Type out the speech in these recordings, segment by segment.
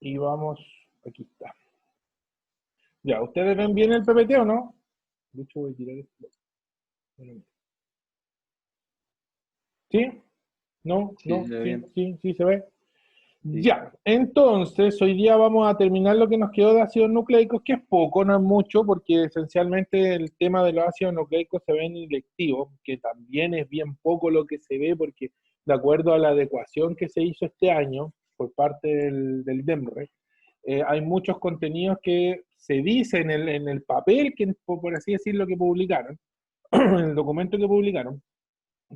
Y vamos, aquí está. Ya, ¿ustedes ven bien el PPT o no? De hecho voy a tirar esto. ¿Sí? ¿No? Sí, ¿No? se ve ¿Sí? bien. ¿Sí? ¿Sí se ve? Sí. Ya, entonces hoy día vamos a terminar lo que nos quedó de ácidos nucleicos, que es poco, no es mucho, porque esencialmente el tema de los ácidos nucleicos se ve en electivo, que también es bien poco lo que se ve, porque de acuerdo a la adecuación que se hizo este año por parte del DEMRE, hay muchos contenidos que se dicen en el papel, que por así decirlo, que publicaron, en el documento que publicaron,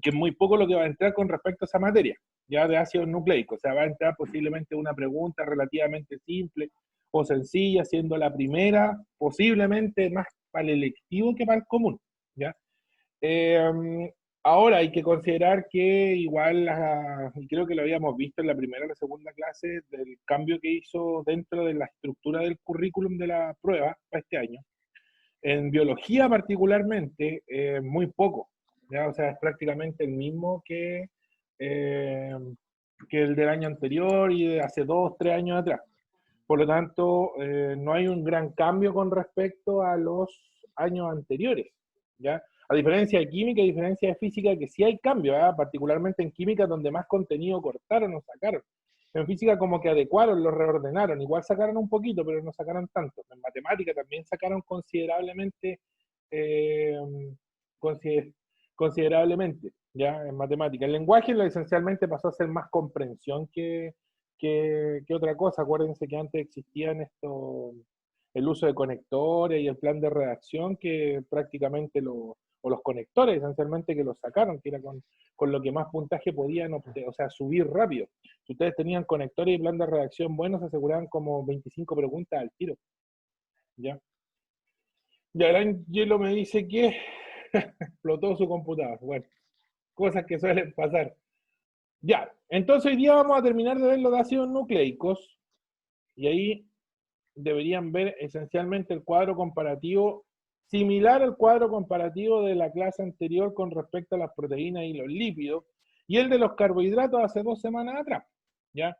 que es muy poco lo que va a entrar con respecto a esa materia, ya de ácidos nucleicos. O sea, va a entrar posiblemente una pregunta relativamente simple o sencilla, siendo la primera posiblemente más para el electivo que para el común, ¿ya? Ahora hay que considerar que igual, y creo que lo habíamos visto en la primera o la segunda clase, del cambio que hizo dentro de la estructura del currículum de la prueba para este año. En biología particularmente, muy poco, ¿ya? O sea, es prácticamente el mismo eh, que el del año anterior y de hace 2, 3 años atrás. Por lo tanto, no hay un gran cambio con respecto a los años anteriores, ¿ya? A diferencia de química, a diferencia de física, que sí hay cambio, ¿eh? Particularmente en química, donde más contenido cortaron o sacaron. En física como que adecuaron, lo reordenaron, igual sacaron un poquito, pero no sacaron tanto. En matemática también sacaron considerablemente, eh, consider considerablemente, ¿ya? En matemática. El lenguaje esencialmente pasó a ser más comprensión que otra cosa. Acuérdense que antes existían el uso de conectores y el plan de redacción que prácticamente o los conectores esencialmente que los sacaron, que era con lo que más puntaje podían obtener, o sea, subir rápido. Si ustedes tenían conectores y plan de redacción buenos, se aseguraban como 25 preguntas al tiro. ¿Ya? Y Alan Hielo me dice que explotó su computador. Bueno, cosas que suelen pasar. Ya, entonces hoy día vamos a terminar de ver los ácidos nucleicos y ahí deberían ver esencialmente el cuadro comparativo similar al cuadro comparativo de la clase anterior con respecto a las proteínas y los lípidos y el de los carbohidratos hace 2 semanas atrás. ¿Ya?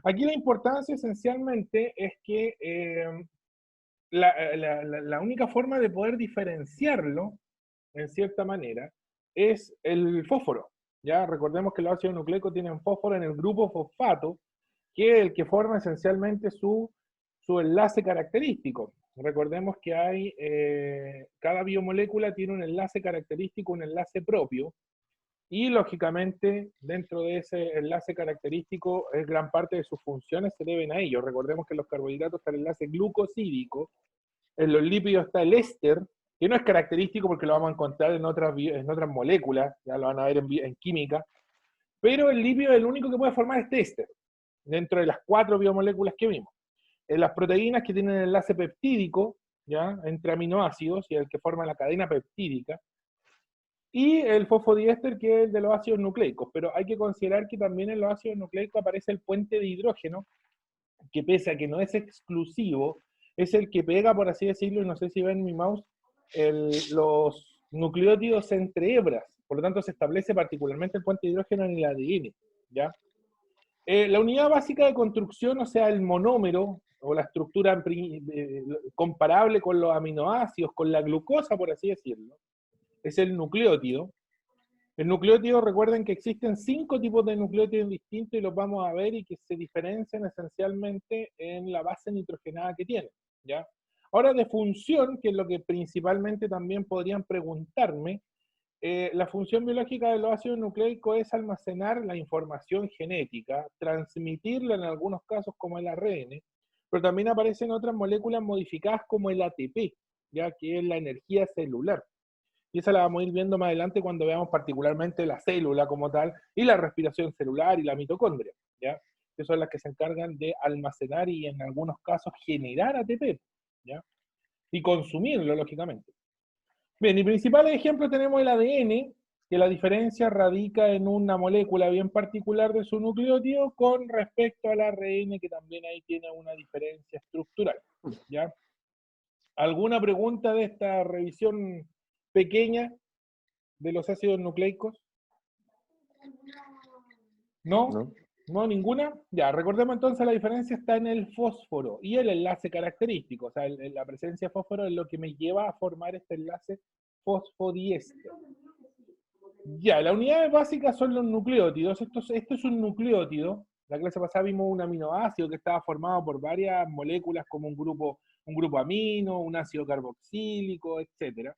Aquí la importancia esencialmente es que la única forma de poder diferenciarlo, en cierta manera, es el fósforo. ¿Ya? Recordemos que los ácidos nucleicos tienen fósforo en el grupo fosfato, que es el que forma esencialmente su enlace característico. Recordemos que cada biomolécula tiene un enlace característico, un enlace propio, y lógicamente dentro de ese enlace característico, gran parte de sus funciones se deben a ello. Recordemos que en los carbohidratos está el enlace glucosídico, en los lípidos está el éster, que no es característico porque lo vamos a encontrar en otras moléculas, ya lo van a ver en química, pero el lípido es el único que puede formar este éster, dentro de las 4 biomoléculas que vimos. En las proteínas que tienen el enlace peptídico, ¿ya? Entre aminoácidos, y el que forma la cadena peptídica, y el fosfodiéster, que es el de los ácidos nucleicos. Pero hay que considerar que también en los ácidos nucleicos aparece el puente de hidrógeno, que pese a que no es exclusivo, es el que pega, por así decirlo, y no sé si ven mi mouse, los nucleótidos entre hebras. Por lo tanto, se establece particularmente el puente de hidrógeno en el ADN, ¿ya? La unidad básica de construcción, o sea, el monómero, o la estructura comparable con los aminoácidos, con la glucosa, por así decirlo, es el nucleótido. El nucleótido, recuerden que existen 5 tipos de nucleótidos distintos y los vamos a ver y que se diferencian esencialmente en la base nitrogenada que tienen, ¿ya? Ahora, de función, que es lo que principalmente también podrían preguntarme, la función biológica de los ácidos nucleicos es almacenar la información genética, transmitirla en algunos casos como el ARN, pero también aparecen otras moléculas modificadas como el ATP, ya que es la energía celular. Y esa la vamos a ir viendo más adelante cuando veamos particularmente la célula como tal, y la respiración celular y la mitocondria, ¿ya? Que son las que se encargan de almacenar y en algunos casos generar ATP, ¿ya? Y consumirlo, lógicamente. Bien, y principales ejemplos tenemos el ADN, que la diferencia radica en una molécula bien particular de su nucleótido con respecto al ARN, que también ahí tiene una diferencia estructural, ¿ya? ¿Alguna pregunta de esta revisión pequeña de los ácidos nucleicos? ¿No? ¿No? No, ninguna. Ya, recordemos entonces la diferencia está en el fósforo y el enlace característico. O sea, la presencia de fósforo es lo que me lleva a formar este enlace fosfodiéster. Ya, las unidades básicas son los nucleótidos. Esto es un nucleótido. La clase pasada vimos un aminoácido que estaba formado por varias moléculas como un grupo amino, un ácido carboxílico, etc.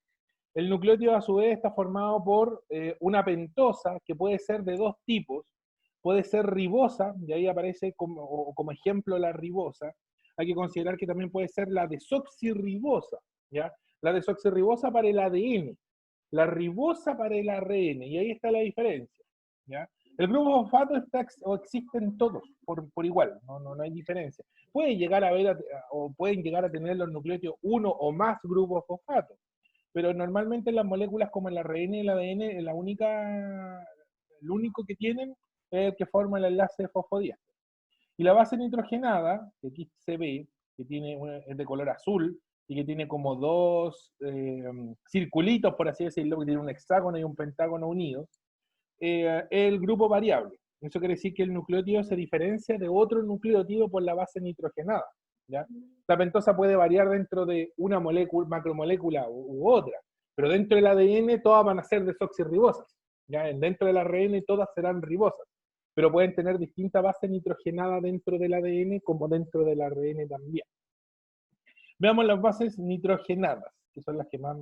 El nucleótido a su vez está formado por una pentosa que puede ser de dos tipos. Puede ser ribosa, y ahí aparece como ejemplo la ribosa. Hay que considerar que también puede ser la desoxirribosa, ¿ya? La desoxirribosa para el ADN, la ribosa para el ARN, y ahí está la diferencia, ¿ya? El grupo fosfato existe en todos por igual, no hay diferencia. Pueden llegar a ver, o pueden llegar a tener los nucleótidos uno o más grupos fosfatos, pero normalmente en las moléculas como el ARN y el ADN, el único que tienen es el que forma el enlace de fosfodiéster. Y la base nitrogenada, que aquí se ve, que es de color azul, y que tiene como dos circulitos, por así decirlo, que tiene un hexágono y un pentágono unidos, el grupo variable. Eso quiere decir que el nucleótido se diferencia de otro nucleótido por la base nitrogenada, ¿ya? La pentosa puede variar dentro de una molécula, macromolécula u otra, pero dentro del ADN todas van a ser desoxirribosas, ¿ya? Dentro del ARN todas serán ribosas, pero pueden tener distinta base nitrogenada dentro del ADN como dentro del ARN también. Veamos las bases nitrogenadas, que son las que más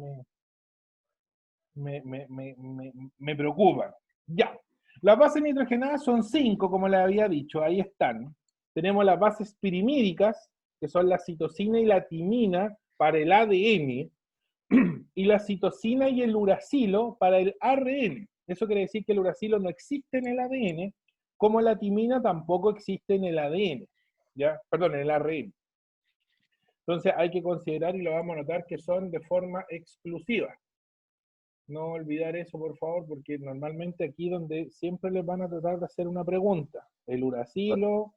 me preocupan. Ya. Las bases nitrogenadas son 5, como les había dicho, ahí están. Tenemos las bases pirimídicas, que son la citosina y la timina para el ADN, y la citosina y el uracilo para el ARN. Eso quiere decir que el uracilo no existe en el ADN, como la timina tampoco existe en el ADN, ¿ya? Perdón, en el ARN. Entonces hay que considerar, y lo vamos a notar, que son de forma exclusiva. No olvidar eso, por favor, porque normalmente aquí donde siempre les van a tratar de hacer una pregunta. El uracilo,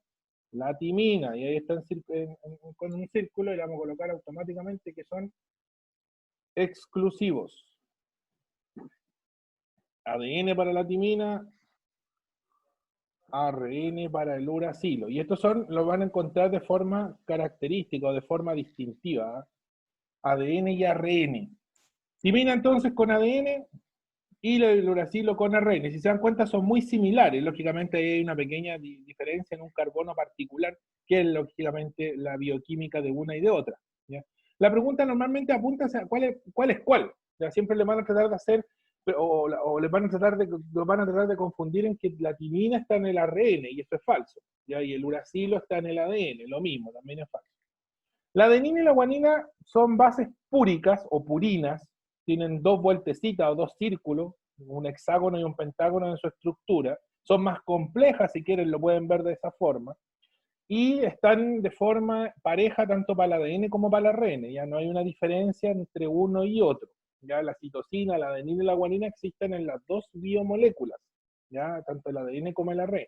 la timina, y ahí está con un círculo, y le vamos a colocar automáticamente que son exclusivos. ADN para la timina, ARN para el uracilo. Y estos los van a encontrar de forma característica o de forma distintiva. ¿Eh? ADN y ARN. Timina entonces con ADN y el uracilo con ARN. Si se dan cuenta son muy similares. Lógicamente hay una pequeña diferencia en un carbono particular, que es lógicamente la bioquímica de una y de otra. ¿Ya? La pregunta normalmente apunta a cuál es cuál. ¿Ya? Siempre le van a tratar de hacer, o les van a tratar de confundir en que la timina está en el ARN, y eso es falso. ¿Ya? Y el uracilo está en el ADN, lo mismo, también es falso. La adenina y la guanina son bases púricas o purinas, tienen dos vueltecitas o dos círculos, un hexágono y un pentágono en su estructura, son más complejas, si quieren lo pueden ver de esa forma, y están de forma pareja tanto para el ADN como para el ARN, ya no hay una diferencia entre uno y otro, ya la citosina, la adenina y la guanina existen en las dos biomoléculas, ya tanto el ADN como el ARN.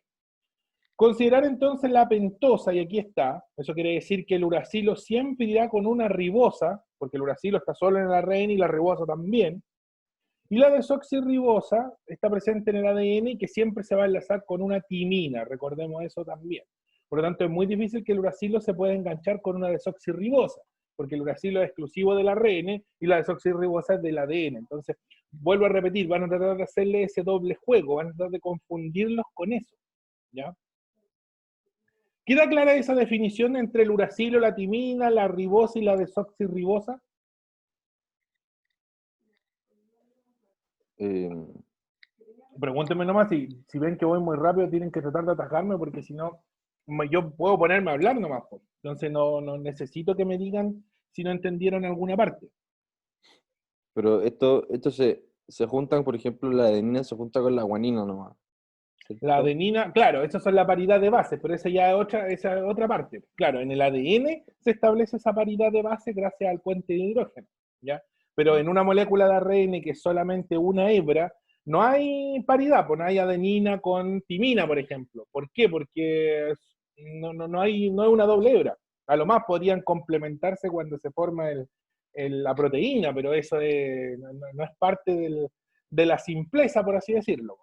Considerar entonces la pentosa, y aquí está, eso quiere decir que el uracilo siempre irá con una ribosa, porque el uracilo está solo en el ARN y la ribosa también, y la desoxirribosa está presente en el ADN y que siempre se va a enlazar con una timina, recordemos eso también. Por lo tanto, es muy difícil que el uracilo se pueda enganchar con una desoxirribosa, porque el uracilo es exclusivo del ARN y la desoxirribosa es del ADN. Entonces, vuelvo a repetir, van a tratar de hacerle ese doble juego, van a tratar de confundirlos con eso, ¿ya? ¿Queda clara esa definición entre el uracilo, la timina, la ribosa y la desoxirribosa? Eh, Pregúntenme nomás, si ven que voy muy rápido, tienen que tratar de atajarme, porque si no, yo puedo ponerme a hablar nomás. Pues. Entonces no necesito que me digan si no entendieron alguna parte. pero esto se juntan, por ejemplo, la adenina se junta con la guanina nomás, La ¿cierto? adenina, claro, esas son la paridad de bases, pero esa ya es otra parte. Claro, en el ADN se establece esa paridad de base gracias al puente de hidrógeno, ¿ya? Pero en una molécula de ARN que es solamente una hebra, no hay paridad, pues no hay adenina con timina, por ejemplo. ¿Por qué? Porque no hay una doble hebra. A lo más podrían complementarse cuando se forma la proteína, pero eso no es parte de la simpleza, por así decirlo.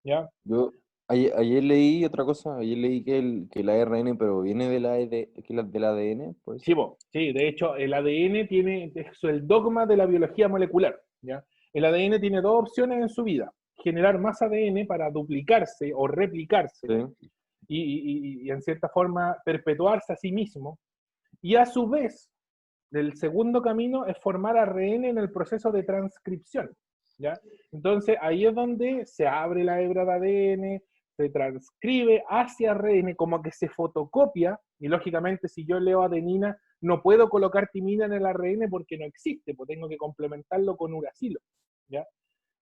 ¿Ya? Yo Ayer leí otra cosa, ayer leí que el ARN proviene de del ADN, ¿puede Sí, ser? sí, de hecho, el ADN tiene, es el dogma de la biología molecular, ¿ya? El ADN tiene dos opciones en su vida: generar más ADN para duplicarse o replicarse Sí, y en cierta forma perpetuarse a sí mismo, y a su vez, el segundo camino es formar ARN en el proceso de transcripción, ¿ya? Entonces, ahí es donde se abre la hebra de ADN, se transcribe hacia ARN, como que se fotocopia, y lógicamente si yo leo adenina, no puedo colocar timina en el ARN porque no existe, pues tengo que complementarlo con uracilo, ¿ya?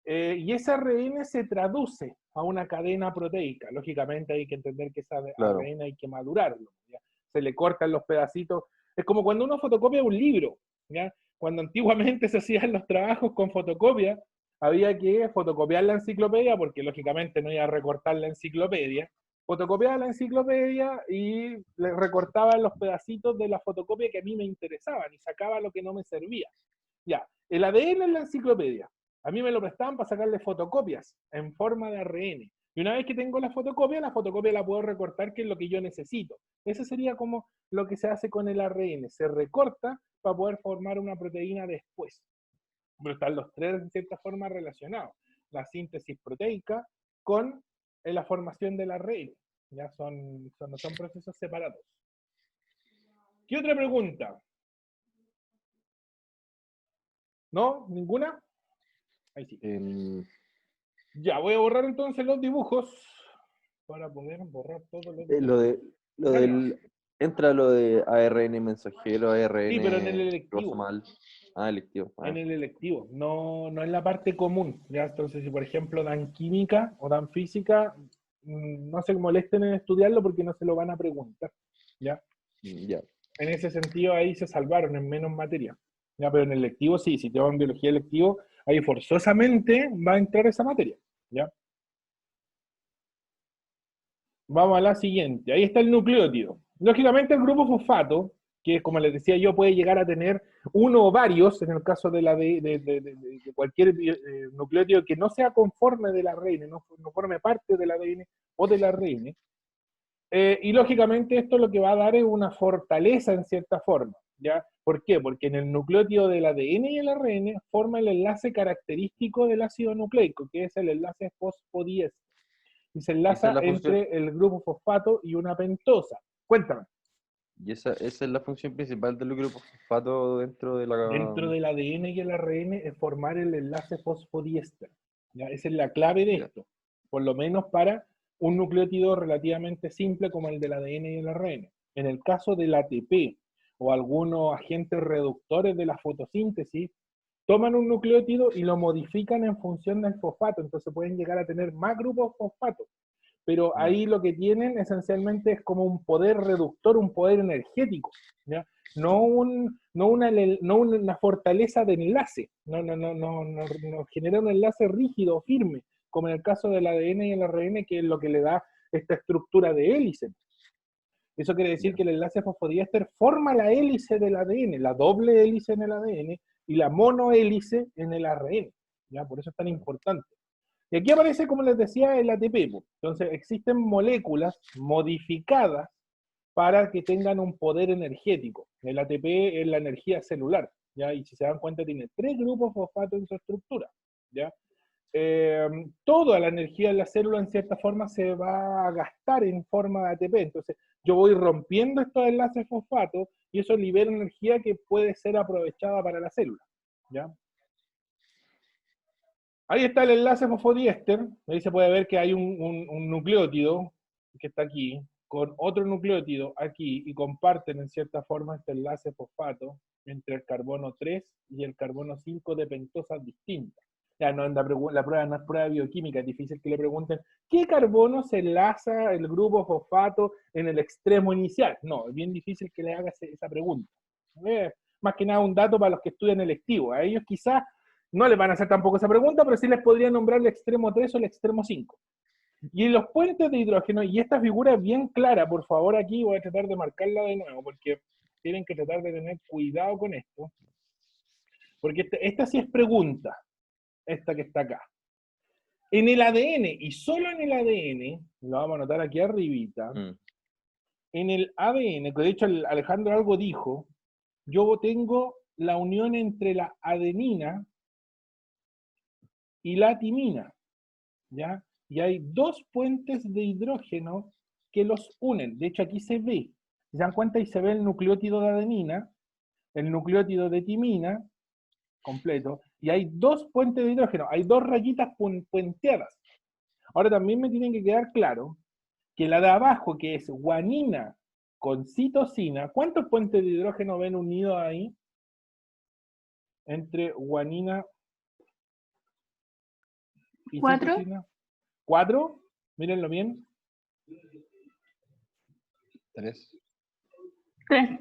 Y ese ARN se traduce a una cadena proteica. Lógicamente hay que entender que ese claro. ARN hay que madurarlo, ¿ya? Se le cortan los pedacitos. Es como cuando uno fotocopia un libro, ¿ya? Cuando antiguamente se hacían los trabajos con fotocopia, había que fotocopiar la enciclopedia, porque lógicamente no iba a recortar la enciclopedia. Fotocopiaba la enciclopedia y le recortaba los pedacitos de la fotocopia que a mí me interesaban y sacaba lo que no me servía. Ya, el ADN en la enciclopedia. A mí me lo prestaban para sacarle fotocopias en forma de ARN. Y una vez que tengo la fotocopia la puedo recortar, que es lo que yo necesito. Ese sería como lo que se hace con el ARN. Se recorta para poder formar una proteína después. Pero están los tres en cierta forma relacionados. La síntesis proteica con la formación del ARN. Ya no son procesos separados. ¿Qué otra pregunta? ¿No? ¿Ninguna? Ahí sí. Em, Ya, voy a borrar entonces los dibujos para poder borrar todos los eh, lo dibujos. de, lo Dale, no. del, entra lo de ARN mensajero, Sí, pero en el ARN electivo. cromosomal. Ah, electivo. En Ah, el electivo, no, no en la parte común. ¿Ya? Entonces, si por ejemplo dan química o dan física, no se molesten en estudiarlo porque no se lo van a preguntar. ¿Ya? ya. En ese sentido, ahí se salvaron en menos materia. ¿Ya? Pero en el electivo, sí, si te van biología electivo, ahí forzosamente va a entrar esa materia. ¿Ya? Vamos a la siguiente. Ahí está el nucleótido. Lógicamente el grupo fosfato, que como les decía yo, puede llegar a tener uno o varios, en el caso de cualquier nucleótido que no sea conforme del ARN, no forme parte del ADN o del ARN. Y lógicamente esto lo que va a dar es una fortaleza en cierta forma. ¿Ya? ¿Por qué? Porque en el nucleótido del ADN y el ARN forma el enlace característico del ácido nucleico, que es el enlace fosfodiéster, y se Y esa es enlaza la función, entre el grupo fosfato y una pentosa. Cuéntame. y esa es la función principal del grupo fosfato dentro de la. Dentro del ADN y el ARN es formar el enlace fosfodiéster. ¿Ya? Esa es la clave de Ya. esto, por lo menos para un nucleótido relativamente simple como el del ADN y el ARN. En el caso del ATP o algunos agentes reductores de la fotosíntesis, toman un nucleótido y lo modifican en función del fosfato, entonces pueden llegar a tener más grupos fosfatos, pero Mm, ahí lo que tienen esencialmente es como un poder reductor, un poder energético, ¿ya? No una fortaleza de enlace, no genera un enlace rígido, firme, como en el caso del ADN y el ARN, que es lo que le da esta estructura de hélice. Eso quiere decir ya. que el enlace fosfodiéster forma la hélice del ADN, la doble hélice en el ADN y la monohélice en el ARN. ¿Ya? Por eso es tan Claro. importante. Y aquí aparece, como les decía, el ATP. Entonces, existen moléculas modificadas para que tengan un poder energético. El ATP es la energía celular, ¿ya? Y si se dan cuenta, tiene tres grupos fosfato en su estructura, ¿ya? Toda la energía en la célula, en cierta forma, se va a gastar en forma de ATP. Entonces, yo voy rompiendo estos enlaces fosfato y eso libera energía que puede ser aprovechada para la célula, ¿ya? Ahí está el enlace fosfodiéster. Ahí se puede ver que hay un nucleótido que está aquí con otro nucleótido aquí y comparten en cierta forma este enlace fosfato entre el carbono 3 y el carbono 5 de pentosas distintas. Ya no, la prueba no es prueba bioquímica, es difícil que le pregunten ¿qué carbono se enlaza el grupo fosfato en el extremo inicial? No, es bien difícil que le hagas esa pregunta. Más que nada un dato para los que estudian electivo. A ellos quizás no les van a hacer tampoco esa pregunta, pero sí les podría nombrar el extremo 3 o el extremo 5. Y los puentes de hidrógeno, y esta figura es bien clara, por favor aquí voy a tratar de marcarla de nuevo, porque tienen que tratar de tener cuidado con esto, porque esta sí es pregunta, esta que está acá. En el ADN, y solo en el ADN, lo vamos a anotar aquí arribita, en el ADN, que de hecho Alejandro algo dijo, yo tengo la unión entre la adenina y la timina, ¿ya? Y hay dos puentes de hidrógeno que los unen. De hecho, aquí se ve, se dan cuenta y se ve el nucleótido de adenina, el nucleótido de timina, completo, y hay dos puentes de hidrógeno, hay dos rayitas puenteadas. Ahora también me tienen que quedar claro que la de abajo, que es guanina con citosina, ¿cuántos puentes de hidrógeno ven unidos ahí? Entre guanina y 4. citosina. ¿4? Mírenlo bien. 3. 3.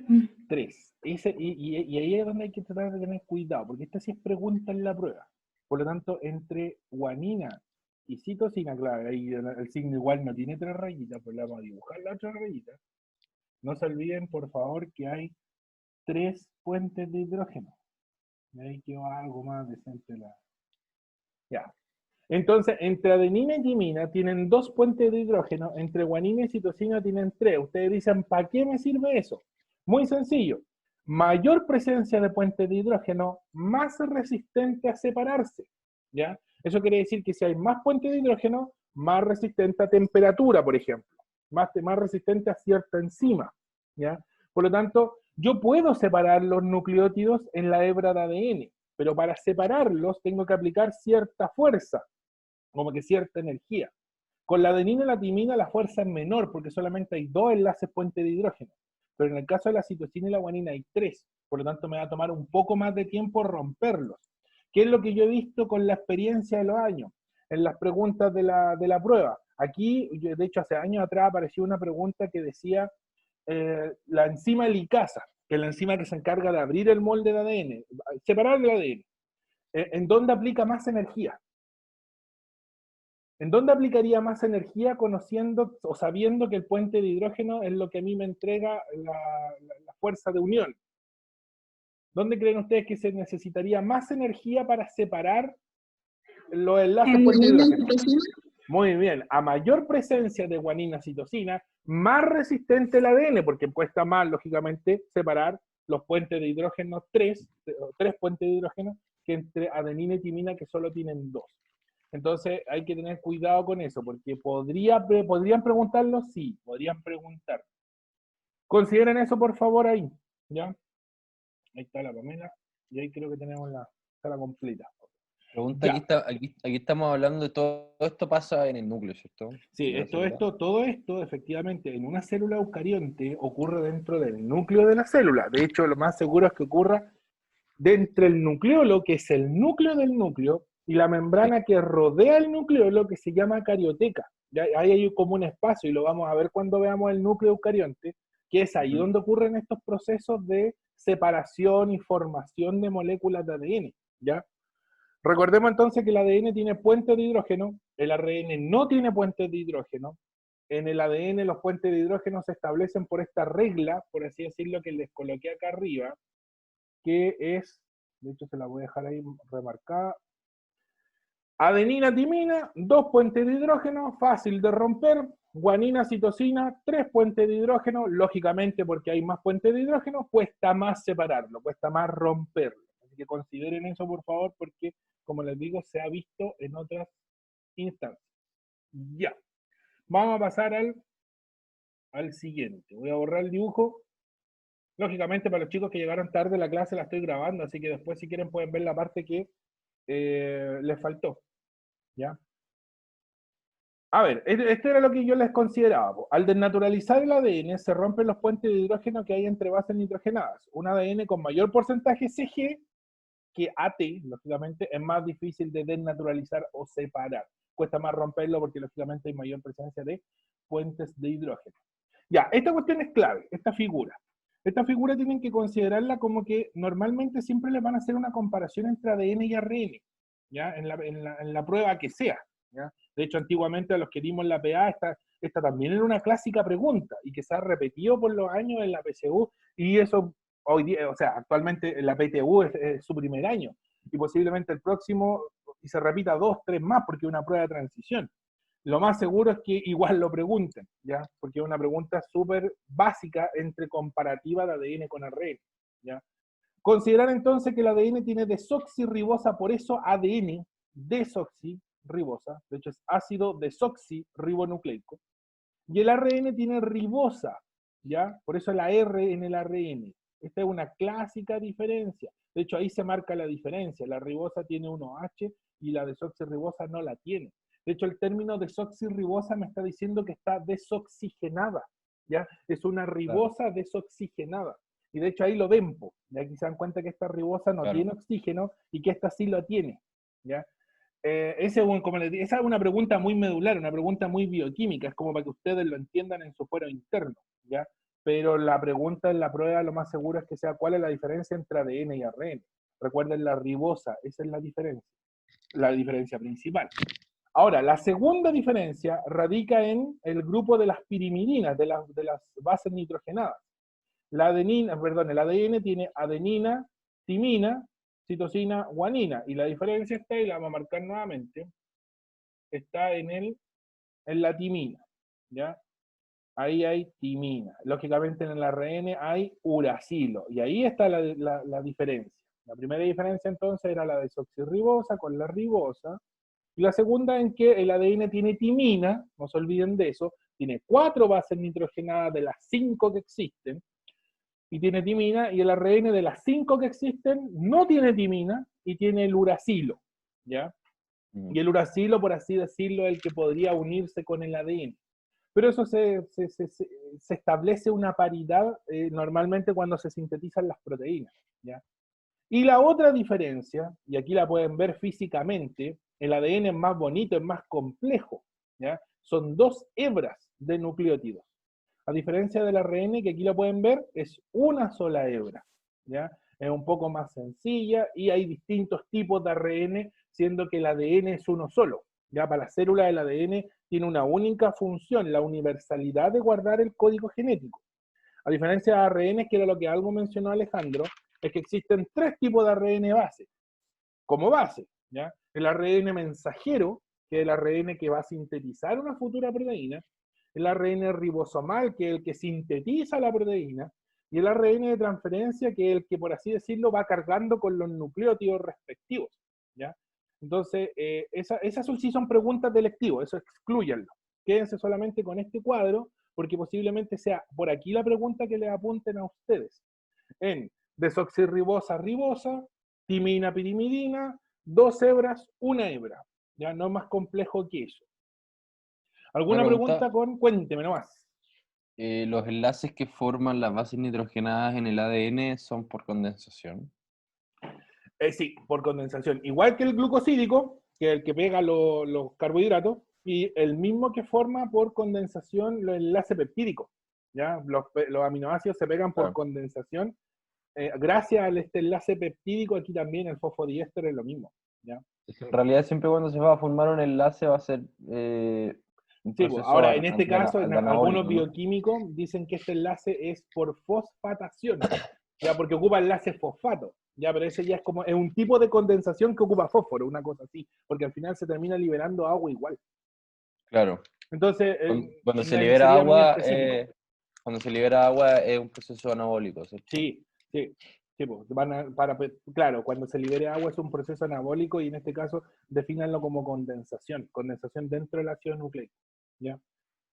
3. Y ahí es donde hay que tratar de tener cuidado, porque esta sí es pregunta en la prueba. Por lo tanto, entre guanina y citosina, claro, ahí el signo igual no tiene 3 rayitas, pues le vamos a dibujar la otra rayita. No se olviden, por favor, que hay 3 puentes de hidrógeno. Y ahí quedó algo más decente la... Ya. Entonces, entre adenina y timina tienen 2 puentes de hidrógeno, entre guanina y citosina tienen 3. Ustedes dicen, ¿para qué me sirve eso? Muy sencillo. Mayor presencia de puentes de hidrógeno, más resistente a separarse. ¿Ya? Eso quiere decir que si hay más puentes de hidrógeno, más resistente a temperatura, por ejemplo. Más resistente a cierta enzima. ¿Ya? Por lo tanto, yo puedo separar los nucleótidos en la hebra de ADN, pero para separarlos tengo que aplicar cierta fuerza, como que cierta energía. Con la adenina y la timina la fuerza es menor, porque solamente hay 2 enlaces puente de hidrógeno. Pero en el caso de la citosina y la guanina hay 3, por lo tanto me va a tomar un poco más de tiempo romperlos. ¿Qué es lo que yo he visto con la experiencia de los años? En las preguntas de la prueba. Aquí, de hecho, hace años atrás apareció una pregunta que decía la enzima helicasa, que es la enzima que se encarga de abrir el molde de ADN, separar el ADN. ¿En dónde aplica más energía? ¿En dónde aplicaría más energía conociendo o sabiendo que el puente de hidrógeno es lo que a mí me entrega la fuerza de unión? ¿Dónde creen ustedes que se necesitaría más energía para separar los enlaces puente de hidrógeno? Muy bien, a mayor presencia de guanina-citosina, más resistente el ADN, porque cuesta más, lógicamente, separar los puentes de hidrógeno, tres puentes de hidrógeno, que entre adenina y timina, que solo tienen 2. Entonces hay que tener cuidado con eso, porque ¿podrían preguntarlo? Sí, podrían preguntar. Consideren eso, por favor, ahí. ¿Ya? Ahí está la Pamela, y ahí creo que tenemos la sala completa. Pregunta, aquí estamos hablando de todo esto pasa en el núcleo, ¿cierto? Sí, todo esto, efectivamente, en una célula eucarionte ocurre dentro del núcleo de la célula. De hecho, lo más seguro es que ocurra dentro del nucleolo, que es el núcleo del núcleo, y la membrana que rodea el nucleolo, que se llama carioteca. ¿Ya? Ahí hay como un espacio, y lo vamos a ver cuando veamos el núcleo eucarionte, que es ahí donde ocurren estos procesos de separación y formación de moléculas de ADN. ¿Ya? Recordemos entonces que el ADN tiene puentes de hidrógeno, el ARN no tiene puentes de hidrógeno. En el ADN los puentes de hidrógeno se establecen por esta regla, por así decirlo, que les coloqué acá arriba, que es, de hecho se la voy a dejar ahí remarcada, adenina, timina, 2 puentes de hidrógeno, fácil de romper, guanina, citosina, 3 puentes de hidrógeno, lógicamente porque hay más puentes de hidrógeno, cuesta más separarlo, cuesta más romperlo. Así que consideren eso, por favor, porque, como les digo, se ha visto en otras instancias. Ya. Vamos a pasar al siguiente. Voy a borrar el dibujo. Lógicamente, para los chicos que llegaron tarde, la clase la estoy grabando, así que después, si quieren, pueden ver la parte que les faltó. ¿Ya? A ver, esto era lo que yo les consideraba. Al desnaturalizar el ADN, se rompen los puentes de hidrógeno que hay entre bases nitrogenadas. Un ADN con mayor porcentaje CG que AT, lógicamente, es más difícil de desnaturalizar o separar. Cuesta más romperlo porque, lógicamente, hay mayor presencia de puentes de hidrógeno. Ya, esta cuestión es clave, esta figura. Esta figura tienen que considerarla como que normalmente siempre les van a hacer una comparación entre ADN y ARN, ¿ya? En la prueba que sea, ¿ya? De hecho, antiguamente a los que dimos la PA, esta también era una clásica pregunta y que se ha repetido por los años en la PSU, y eso hoy día, o sea, actualmente la PTU es su primer año, y posiblemente el próximo y se repita 2, 3 más porque es una prueba de transición. Lo más seguro es que igual lo pregunten, ¿ya? Porque es una pregunta súper básica entre comparativa de ADN con ARN, ¿ya? Considerar entonces que el ADN tiene desoxirribosa, por eso ADN desoxirribosa, de hecho es ácido desoxirribonucleico, y el ARN tiene ribosa, ¿ya? Por eso la R en el ARN. Esta es una clásica diferencia. De hecho, ahí se marca la diferencia. La ribosa tiene 1H y la desoxirribosa no la tiene. De hecho, el término desoxirribosa me está diciendo que está desoxigenada, ¿ya? Es una ribosa desoxigenada. Y de hecho ahí lo ven, y aquí se dan cuenta que esta ribosa no tiene oxígeno y que esta sí lo tiene, ¿ya? Esa es una pregunta muy medular, una pregunta muy bioquímica, es como para que ustedes lo entiendan en su fuero interno, ¿ya? Pero la pregunta en la prueba lo más seguro es que sea cuál es la diferencia entre ADN y ARN. Recuerden la ribosa, esa es la diferencia principal. Ahora, la segunda diferencia radica en el grupo de las pirimidinas, de las bases nitrogenadas. La adenina, perdón, el ADN tiene adenina, timina, citosina, guanina. Y la diferencia está, y la vamos a marcar nuevamente, está en la timina, ¿ya? Ahí hay timina. Lógicamente en el ARN hay uracilo. Y ahí está la diferencia. La primera diferencia entonces era la desoxirribosa con la ribosa. Y la segunda en que el ADN tiene timina, no se olviden de eso, tiene 4 bases nitrogenadas de las 5 que existen, y tiene timina, y el ARN de las 5 que existen no tiene timina y tiene el uracilo, ¿ya? Y el uracilo, por así decirlo, es el que podría unirse con el ADN. Pero eso se establece una paridad normalmente cuando se sintetizan las proteínas, ¿ya? Y la otra diferencia, y aquí la pueden ver físicamente, el ADN es más bonito, es más complejo, ¿ya? Son 2 hebras de nucleótidos. A diferencia del ARN, que aquí lo pueden ver, es una sola hebra, ¿ya? Es un poco más sencilla y hay distintos tipos de ARN, siendo que el ADN es uno solo. Ya para la célula del ADN tiene una única función, la universalidad de guardar el código genético. A diferencia de ARN, que era lo que algo mencionó Alejandro, es que existen 3 tipos de ARN base, como base, ¿ya? El ARN mensajero, que es el ARN que va a sintetizar una futura proteína, el ARN ribosomal, que es el que sintetiza la proteína, y el ARN de transferencia, que es el que, por así decirlo, va cargando con los nucleótidos respectivos, ¿ya? Entonces, esas sí son preguntas de lectivo, eso excluyanlo. Quédense solamente con este cuadro, porque posiblemente sea por aquí la pregunta que les apunten a ustedes. En desoxirribosa ribosa, timina pirimidina, 2 hebras, una hebra. Ya no es más complejo que eso. Una ¿Alguna pregunta, pregunta cuénteme nomás? ¿los enlaces que forman las bases nitrogenadas en el ADN son por condensación? Sí, por condensación. Igual que el glucosídico, que es el que pega los carbohidratos, y el mismo que forma por condensación los enlaces peptídicos. ¿Ya? Los aminoácidos se pegan por Claro. condensación. Gracias a este enlace peptídico, aquí también el fosfodiéster es lo mismo. ¿Ya? En realidad siempre cuando se va a formar un enlace va a ser un Sí, pues, proceso ahora en este caso, en algunos anabólico, ¿no? bioquímicos dicen que este enlace es por fosfatación, ya porque ocupa enlace fosfato, ya, pero ese ya es un tipo de condensación que ocupa fósforo, una cosa así, porque al final se termina liberando agua igual. Claro. Entonces, Cuando se libera sería muy agua, específico. es un proceso anabólico, ¿cierto? Sí, sí, sí, pues, claro, cuando se libere agua es un proceso anabólico y en este caso defínanlo como condensación dentro del ácido nucleico, ¿ya?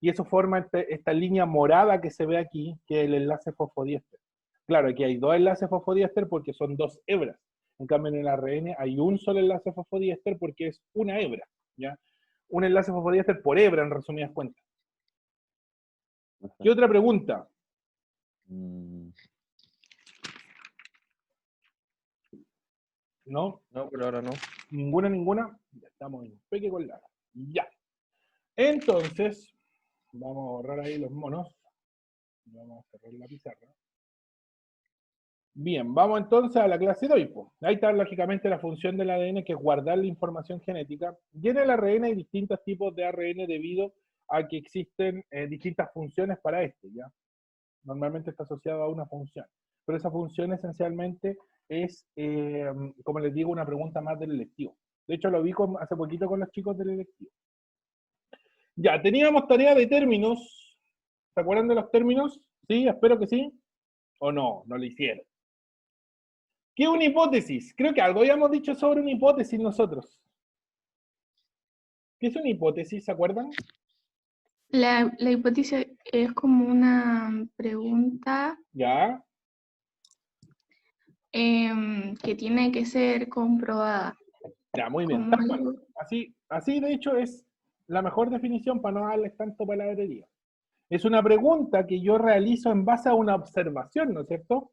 Y eso forma esta línea morada que se ve aquí, que es el enlace fosfodiéster. Claro, aquí hay 2 enlaces fosfodiéster porque son 2 hebras. En cambio, en el ARN hay un solo enlace fosfodiéster porque es una hebra, ¿ya? Un enlace fosfodiéster por hebra, en resumidas cuentas. ¿Qué Perfecto. otra pregunta? Mm, ¿No? no, por ahora no. Ninguna. Ya estamos en peque con la. Ya. Entonces, vamos a borrar ahí los monos. Vamos a cerrar la pizarra. Bien, vamos entonces a la clase de hoy. Ahí está lógicamente la función del ADN, que es guardar la información genética. Y en el ARN hay distintos tipos de ARN debido a que existen distintas funciones para este, ¿ya? Normalmente está asociado a una función. Pero esa función esencialmente es, como les digo, una pregunta más del lectivo. De hecho, lo vi hace poquito con los chicos del electivo. Ya, teníamos tarea de términos. ¿Se acuerdan de los términos? Sí, espero que sí. ¿O no? No lo hicieron. ¿Qué es una hipótesis? Creo que algo habíamos dicho sobre una hipótesis nosotros. ¿Qué es una hipótesis? ¿Se acuerdan? La hipótesis es como una pregunta Ya. que tiene que ser comprobada. Ya, muy bien. Como Tal cual. algo, Así, de hecho, es la mejor definición para no darles tanto palabrería. Es una pregunta que yo realizo en base a una observación, ¿no es cierto?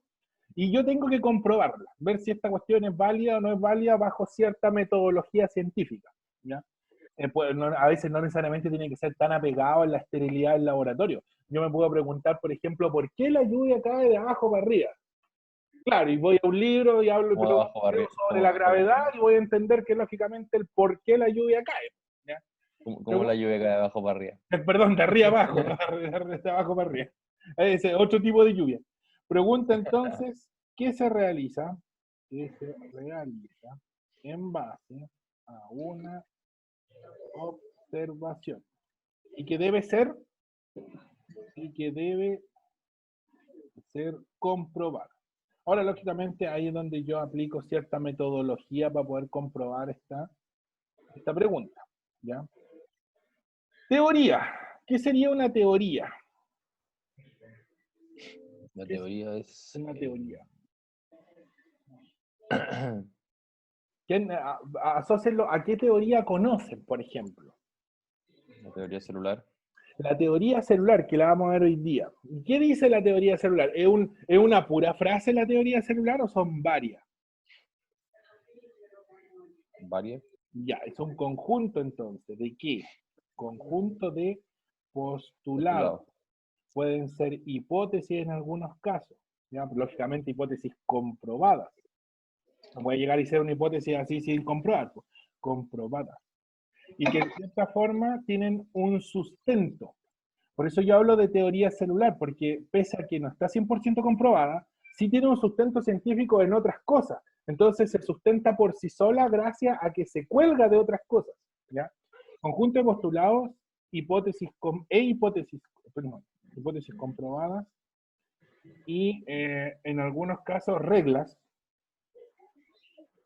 Y yo tengo que comprobarla, ver si esta cuestión es válida o no es válida bajo cierta metodología científica, ¿ya? A veces no necesariamente tiene que ser tan apegado a la esterilidad del laboratorio. Yo me puedo preguntar, por ejemplo, ¿por qué la lluvia cae de abajo para arriba? Claro, y voy a un libro y hablo Como de abajo para arriba. sobre la gravedad y voy a entender que lógicamente el por qué la lluvia cae, ¿ya? Como la lluvia cae de abajo para arriba. Perdón, de arriba abajo, de abajo para arriba. Ese otro tipo de lluvia. Pregunta entonces, ¿qué se realiza? ¿Qué se realiza en base a una observación? Y que debe ser, comprobada. Ahora, lógicamente, ahí es donde yo aplico cierta metodología para poder comprobar esta pregunta, ¿ya? Teoría. ¿Qué sería una teoría? La teoría es... Una teoría. la Asócienlo a qué teoría conocen, por ejemplo. teoría celular. La teoría celular, que la vamos a ver hoy día. ¿Qué dice la teoría celular? ¿Es una pura frase la teoría celular o son varias? Varias. Ya, es un conjunto entonces. ¿De qué? Conjunto de postulados. Pueden ser hipótesis en algunos casos. ¿Ya? Lógicamente hipótesis comprobadas. No puede llegar y ser una hipótesis así sin comprobar. Pues, comprobadas. Y que de cierta forma tienen un sustento. Por eso yo hablo de teoría celular, porque pese a que no está 100% comprobada, sí tiene un sustento científico en otras cosas. Entonces se sustenta por sí sola gracias a que se cuelga de otras cosas, ¿ya? Conjunto de postulados, hipótesis comprobadas y en algunos casos reglas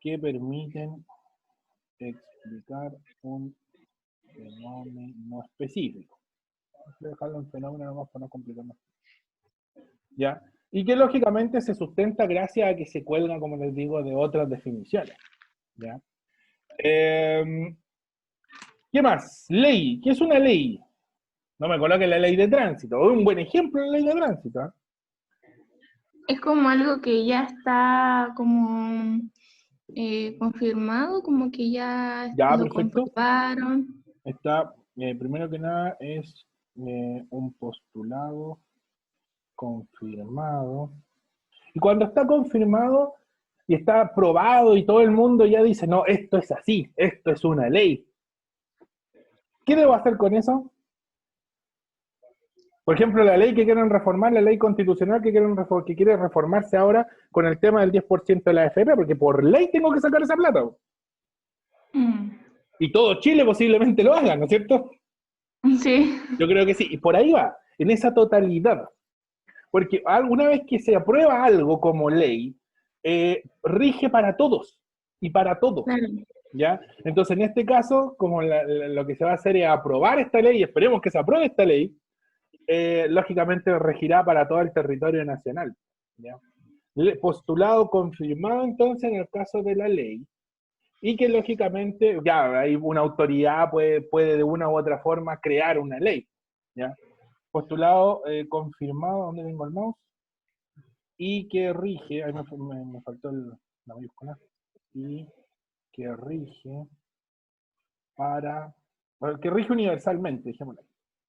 que permiten explicar un fenómeno específico. Voy a dejarlo en fenómeno nomás para no complicar más. ¿Ya? Y que lógicamente se sustenta gracias a que se cuelga, como les digo, de otras definiciones. ¿Ya? ¿Qué más? Ley. ¿Qué es una ley? No me coloque la ley de tránsito. Un buen ejemplo de la ley de tránsito. ¿Eh? es como algo que ya está como confirmado, como que ya Ya, lo perfecto. comprobaron. Está, primero que nada, es un postulado confirmado. Y cuando está confirmado y está aprobado y todo el mundo ya dice, no, esto es así, esto es una ley. ¿Qué debo hacer con eso? Por ejemplo, la ley que quieren reformar, la ley constitucional que quiere reformarse ahora con el tema del 10% de la AFP, porque por ley tengo que sacar esa plata. Y todo Chile posiblemente lo haga, ¿no es cierto? Sí. Yo creo que sí. Y por ahí va, en esa totalidad. Porque alguna vez que se aprueba algo como ley, rige para todos y para todo. Claro. ¿Ya? Entonces, en este caso, como lo que se va a hacer es aprobar esta ley, y esperemos que se apruebe esta ley, lógicamente regirá para todo el territorio nacional. ¿Ya? Postulado confirmado entonces en el caso de la ley, y que lógicamente, ya, hay una autoridad puede de una u otra forma crear una ley. ¿Ya? Postulado confirmado, ¿dónde tengo el mouse? Y que rige, ahí me faltó la mayúscula, y que rige bueno, que rige universalmente, dejémoslo,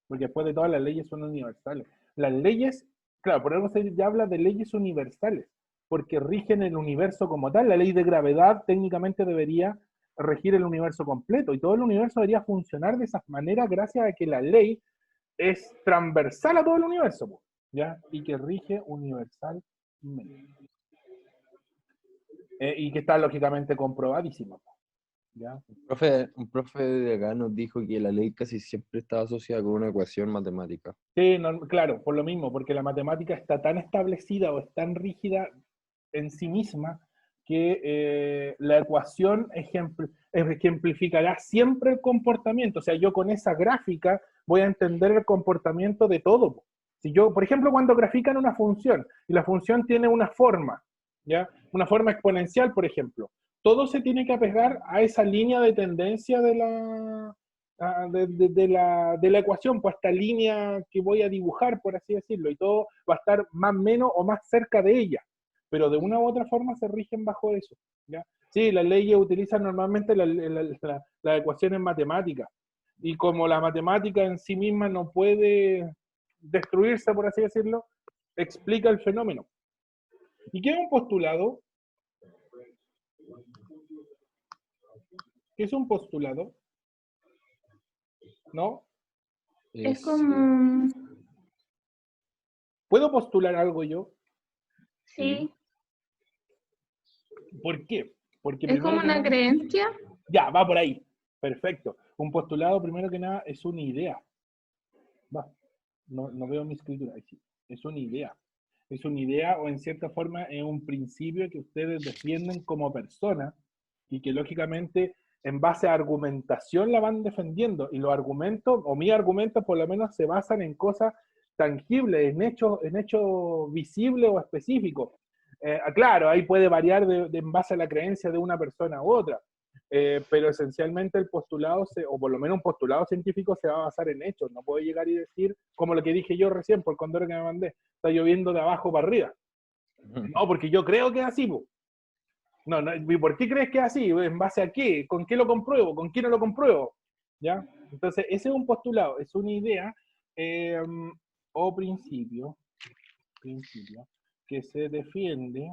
porque después de todas las leyes son universales. Las leyes, claro, por algo se ya habla de leyes universales, porque rigen el universo como tal. La ley de gravedad técnicamente debería regir el universo completo, y todo el universo debería funcionar de esa manera gracias a que la ley es transversal a todo el universo, ¿ya? Y que rige universalmente. Y que está lógicamente comprobadísimo. ¿ya? Un profe de acá nos dijo que la ley casi siempre estaba asociada con una ecuación matemática. Sí, claro, por lo mismo, porque la matemática está tan establecida o es tan rígida en sí misma que la ecuación ejemplificará siempre el comportamiento. O sea, yo con esa gráfica voy a entender el comportamiento de todo. Si yo, por ejemplo, cuando grafican una función y la función tiene una forma, ¿ya? Una forma exponencial, por ejemplo, todo se tiene que apegar a esa línea de tendencia de la ecuación, pues esta línea que voy a dibujar, por así decirlo, y todo va a estar más o menos o más cerca de ella, pero de una u otra forma se rigen bajo eso, ¿ya? Sí, las leyes utilizan normalmente las ecuaciones matemáticas, y como la matemática en sí misma no puede destruirse, por así decirlo, explica el fenómeno. ¿Y qué es un postulado? ¿Qué es un postulado? ¿No? Es Sí. como, ¿Puedo postular algo yo? sí, ¿Por qué? Porque es como primero que una nada, creencia. ya, va por ahí. Perfecto. Un postulado, primero que nada, es una idea. Va. No veo mi escritura. Ahí sí. Es una idea. Es una idea o en cierta forma es un principio que ustedes defienden como persona y que lógicamente en base a argumentación la van defendiendo. Y los argumentos, o mis argumentos por lo menos, se basan en cosas tangibles, en hechos visibles o específicos. Claro, ahí puede variar en base a la creencia de una persona u otra, pero esencialmente el postulado, o por lo menos un postulado científico, se va a basar en hechos. No puedo llegar y decir, como lo que dije yo recién por el condoro que me mandé, está lloviendo de abajo para arriba. No, porque yo creo que es así, po. No, ¿y por qué crees que es así? ¿En base a qué? ¿Con qué lo compruebo? ¿Con qué no lo compruebo? ¿Ya? Entonces, ese es un postulado, es una idea eh, o principio que se defiende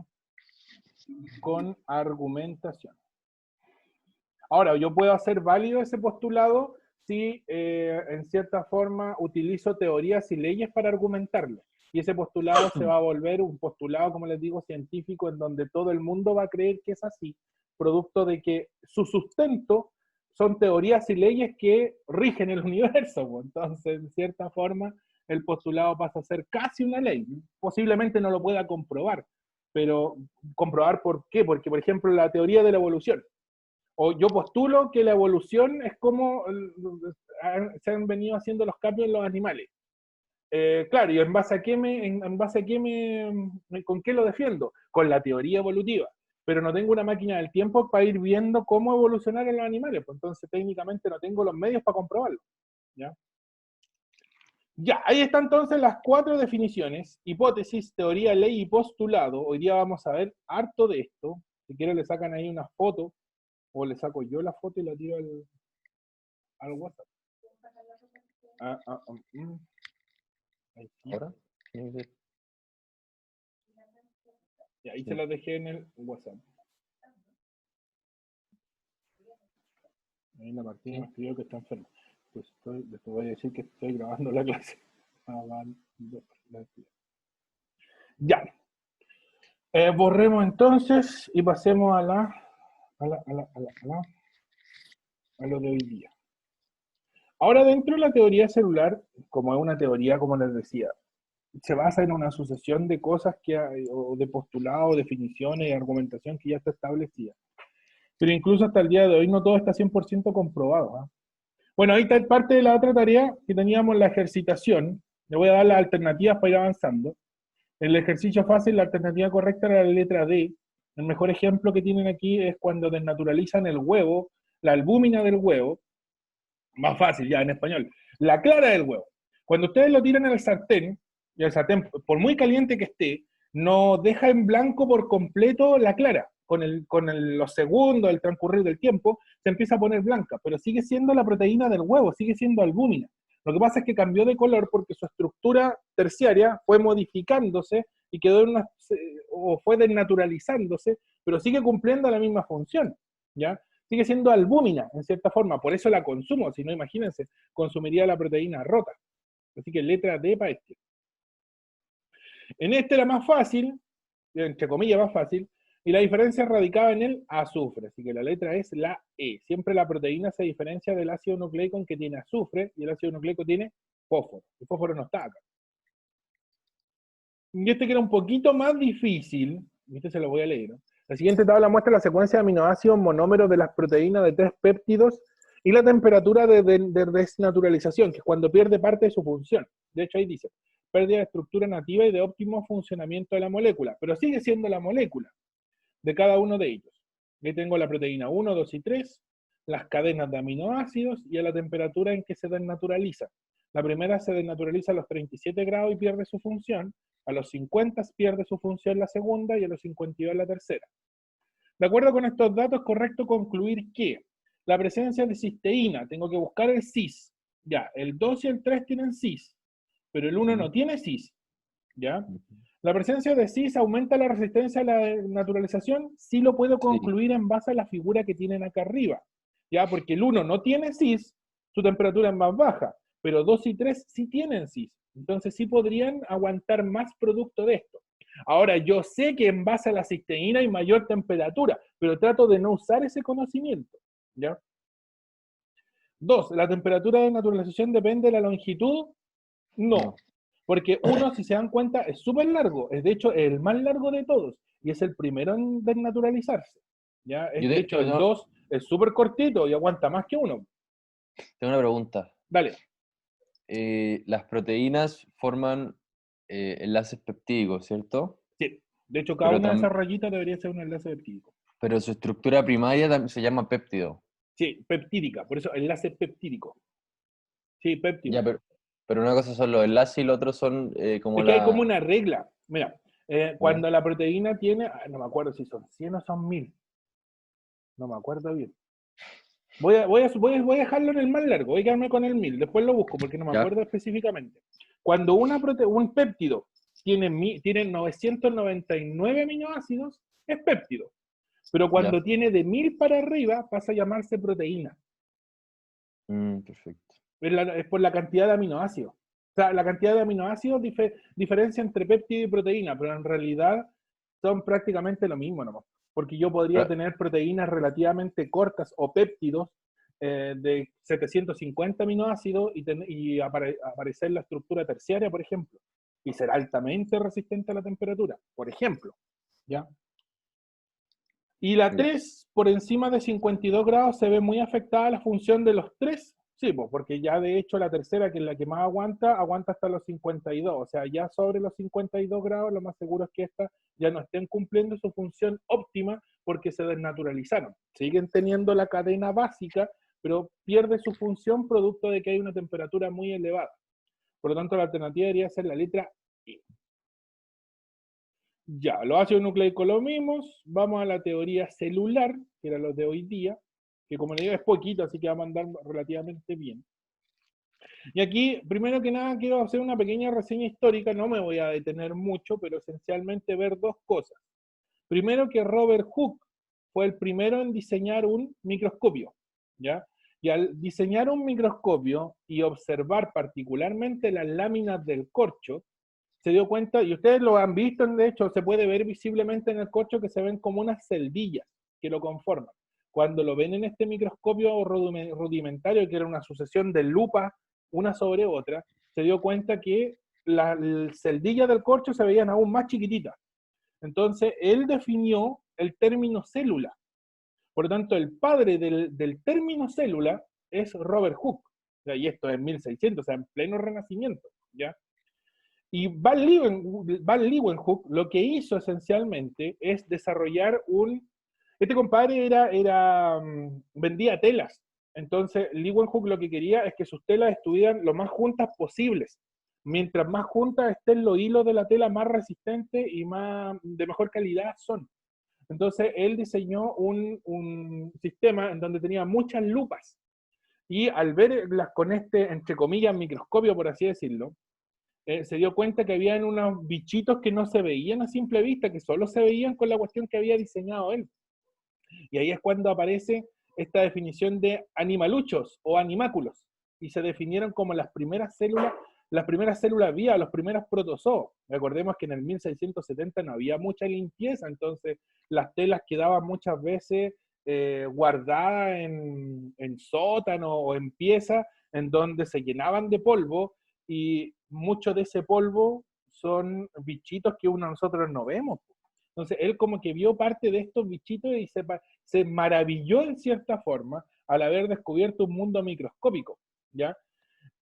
con argumentación. Ahora, yo puedo hacer válido ese postulado si en cierta forma utilizo teorías y leyes para argumentarlo. Y ese postulado se va a volver un postulado, como les digo, científico, en donde todo el mundo va a creer que es así, producto de que su sustento son teorías y leyes que rigen el universo. Entonces, en cierta forma, el postulado pasa a ser casi una ley. Posiblemente no lo pueda comprobar, pero comprobar por qué. Porque, por ejemplo, la teoría de la evolución, o yo postulo que la evolución es como se han venido haciendo los cambios en los animales. Claro, ¿y en base a qué en base a qué con qué lo defiendo? Con la teoría evolutiva. Pero no tengo una máquina del tiempo para ir viendo cómo evolucionar en los animales, pues entonces técnicamente no tengo los medios para comprobarlo. ¿Ya? Ya, ahí están entonces las 4 definiciones: hipótesis, teoría, ley y postulado. Hoy día vamos a ver harto de esto. Si quieren le sacan ahí una foto, o le saco yo la foto y la tiro al WhatsApp. Ahí sí. ¿Ahora? Y ahí se las dejé en el WhatsApp. Ahí la Martina me escribió que está enferma. Pues después voy a decir que estoy grabando la clase. Ya. Borremos entonces y pasemos a lo de hoy día. Ahora, dentro de la teoría celular, como es una teoría, como les decía, se basa en una sucesión de cosas o de postulados, definiciones y argumentación que ya está establecida. Pero incluso hasta el día de hoy no todo está 100% comprobado. ¿Eh? Bueno, ahí está parte de la otra tarea que teníamos, la ejercitación. Le voy a dar las alternativas para ir avanzando. En el ejercicio fácil, la alternativa correcta era la letra D. El mejor ejemplo que tienen aquí es cuando desnaturalizan el huevo, la albúmina del huevo. Más fácil ya en español. La clara del huevo. Cuando ustedes lo tiran al sartén, y el sartén, por muy caliente que esté, no deja en blanco por completo la clara. Los segundos, el transcurrir del tiempo, se empieza a poner blanca, pero sigue siendo la proteína del huevo, sigue siendo albúmina. Lo que pasa es que cambió de color porque su estructura terciaria fue modificándose y quedó o fue desnaturalizándose, pero sigue cumpliendo la misma función, ¿ya? Sigue siendo albúmina, en cierta forma, por eso la consumo, si no, imagínense, consumiría la proteína rota. Así que letra D para este. En este era más fácil, entre comillas más fácil, Y la diferencia radicaba en el azufre, así que la letra es la E. Siempre la proteína se diferencia del ácido nucleico en que tiene azufre, y el ácido nucleico tiene fósforo. El fósforo no está acá. Y este que era un poquito más difícil, y este se lo voy a leer. La siguiente tabla muestra la secuencia de aminoácidos monómeros de las proteínas de 3 péptidos y la temperatura de desnaturalización, que es cuando pierde parte de su función. De hecho, ahí dice, pérdida de estructura nativa y de óptimo funcionamiento de la molécula, pero sigue siendo la molécula de cada uno de ellos. Aquí tengo la proteína 1, 2 y 3, las cadenas de aminoácidos y a la temperatura en que se desnaturaliza. La primera se desnaturaliza a los 37 grados y pierde su función, a los 50 pierde su función la segunda y a los 52 la tercera. De acuerdo con estos datos, es correcto concluir que la presencia de cisteína, tengo que buscar el cis, ya, el 2 y el 3 tienen cis, pero el 1 no tiene cis, ¿ya? La presencia de cis aumenta la resistencia a la naturalización, sí lo puedo concluir en base a la figura que tienen acá arriba, ¿ya? Porque el 1 no tiene cis, su temperatura es más baja, pero 2 y 3 sí tienen cis, entonces sí podrían aguantar más producto de esto. Ahora, yo sé que en base a la cisteína hay mayor temperatura, pero trato de no usar ese conocimiento, ¿ya? 2, ¿la temperatura de naturalización depende de la longitud? No, porque uno, si se dan cuenta, es súper largo, es de hecho el más largo de todos, y es el primero en desnaturalizarse, ¿ya? De hecho, el 2 es súper cortito y aguanta más que uno. Tengo una pregunta. Dale. Las proteínas forman enlaces peptídicos, ¿cierto? Sí, de hecho cada una de esas rayitas debería ser un enlace peptídico. Pero su estructura primaria se llama péptido. Sí, peptídica, por eso enlace peptídico. Sí, péptido. Ya, pero una cosa son los enlaces y lo otro son como es que hay como una regla. Mira, cuando la proteína tiene, no me acuerdo si son 100 o son 1000. No me acuerdo bien. Voy a dejarlo en el más largo, voy a quedarme con el 1000, después lo busco porque no me acuerdo específicamente. Cuando un péptido tiene 999 aminoácidos, es péptido. Pero cuando tiene de 1000 para arriba, pasa a llamarse proteína. Perfecto. Es por la cantidad de aminoácidos. O sea, la cantidad de aminoácidos diferencia entre péptido y proteína, pero en realidad son prácticamente lo mismo nomás. Porque yo podría tener proteínas relativamente cortas o péptidos de 750 aminoácidos y aparecer la estructura terciaria, por ejemplo, y ser altamente resistente a la temperatura, por ejemplo. ¿Ya? Y la 3, por encima de 52 grados, se ve muy afectada la función de los 3. Sí, pues, porque ya de hecho la tercera, que es la que más aguanta hasta los 52. O sea, ya sobre los 52 grados, lo más seguro es que estas ya no estén cumpliendo su función óptima porque se desnaturalizaron. Siguen teniendo la cadena básica, pero pierde su función producto de que hay una temperatura muy elevada. Por lo tanto, la alternativa debería ser la letra E. Ya, los ácidos nucleicos lo vimos. Vamos a la teoría celular, que era lo de hoy día, que como le digo es poquito, así que va a mandar relativamente bien. Y aquí, primero que nada, quiero hacer una pequeña reseña histórica, no me voy a detener mucho, pero esencialmente ver dos cosas. Primero que Robert Hooke fue el primero en diseñar un microscopio, ¿ya? Y al diseñar un microscopio y observar particularmente las láminas del corcho, se dio cuenta, y ustedes lo han visto, de hecho, se puede ver visiblemente en el corcho que se ven como unas celdillas que lo conforman. Cuando lo ven en este microscopio rudimentario, que era una sucesión de lupas una sobre otra, se dio cuenta que las celdillas del corcho se veían aún más chiquititas. Entonces, él definió el término célula. Por lo tanto, el padre del término célula es Robert Hooke. O sea, y esto es en 1600, o sea, en pleno Renacimiento, ¿ya? Y Van Leeuwenhoek lo que hizo esencialmente es desarrollar este compadre vendía telas. Entonces, Leeuwenhoek lo que quería es que sus telas estuvieran lo más juntas posibles. Mientras más juntas estén los hilos de la tela, más resistentes y de mejor calidad son. Entonces, él diseñó un sistema en donde tenía muchas lupas. Y al verlas con este, entre comillas, microscopio, por así decirlo, se dio cuenta que habían unos bichitos que no se veían a simple vista, que solo se veían con la cuestión que había diseñado él. Y ahí es cuando aparece esta definición de animaluchos o animáculos, y se definieron como las primeras células las primeras células vivas, los primeros protozoos. Recordemos que en el 1670 no había mucha limpieza, entonces las telas quedaban muchas veces guardadas en sótano o en piezas en donde se llenaban de polvo, y mucho de ese polvo son bichitos que nosotros no vemos. Entonces él como que vio parte de estos bichitos y se maravilló en cierta forma al haber descubierto un mundo microscópico, ¿ya?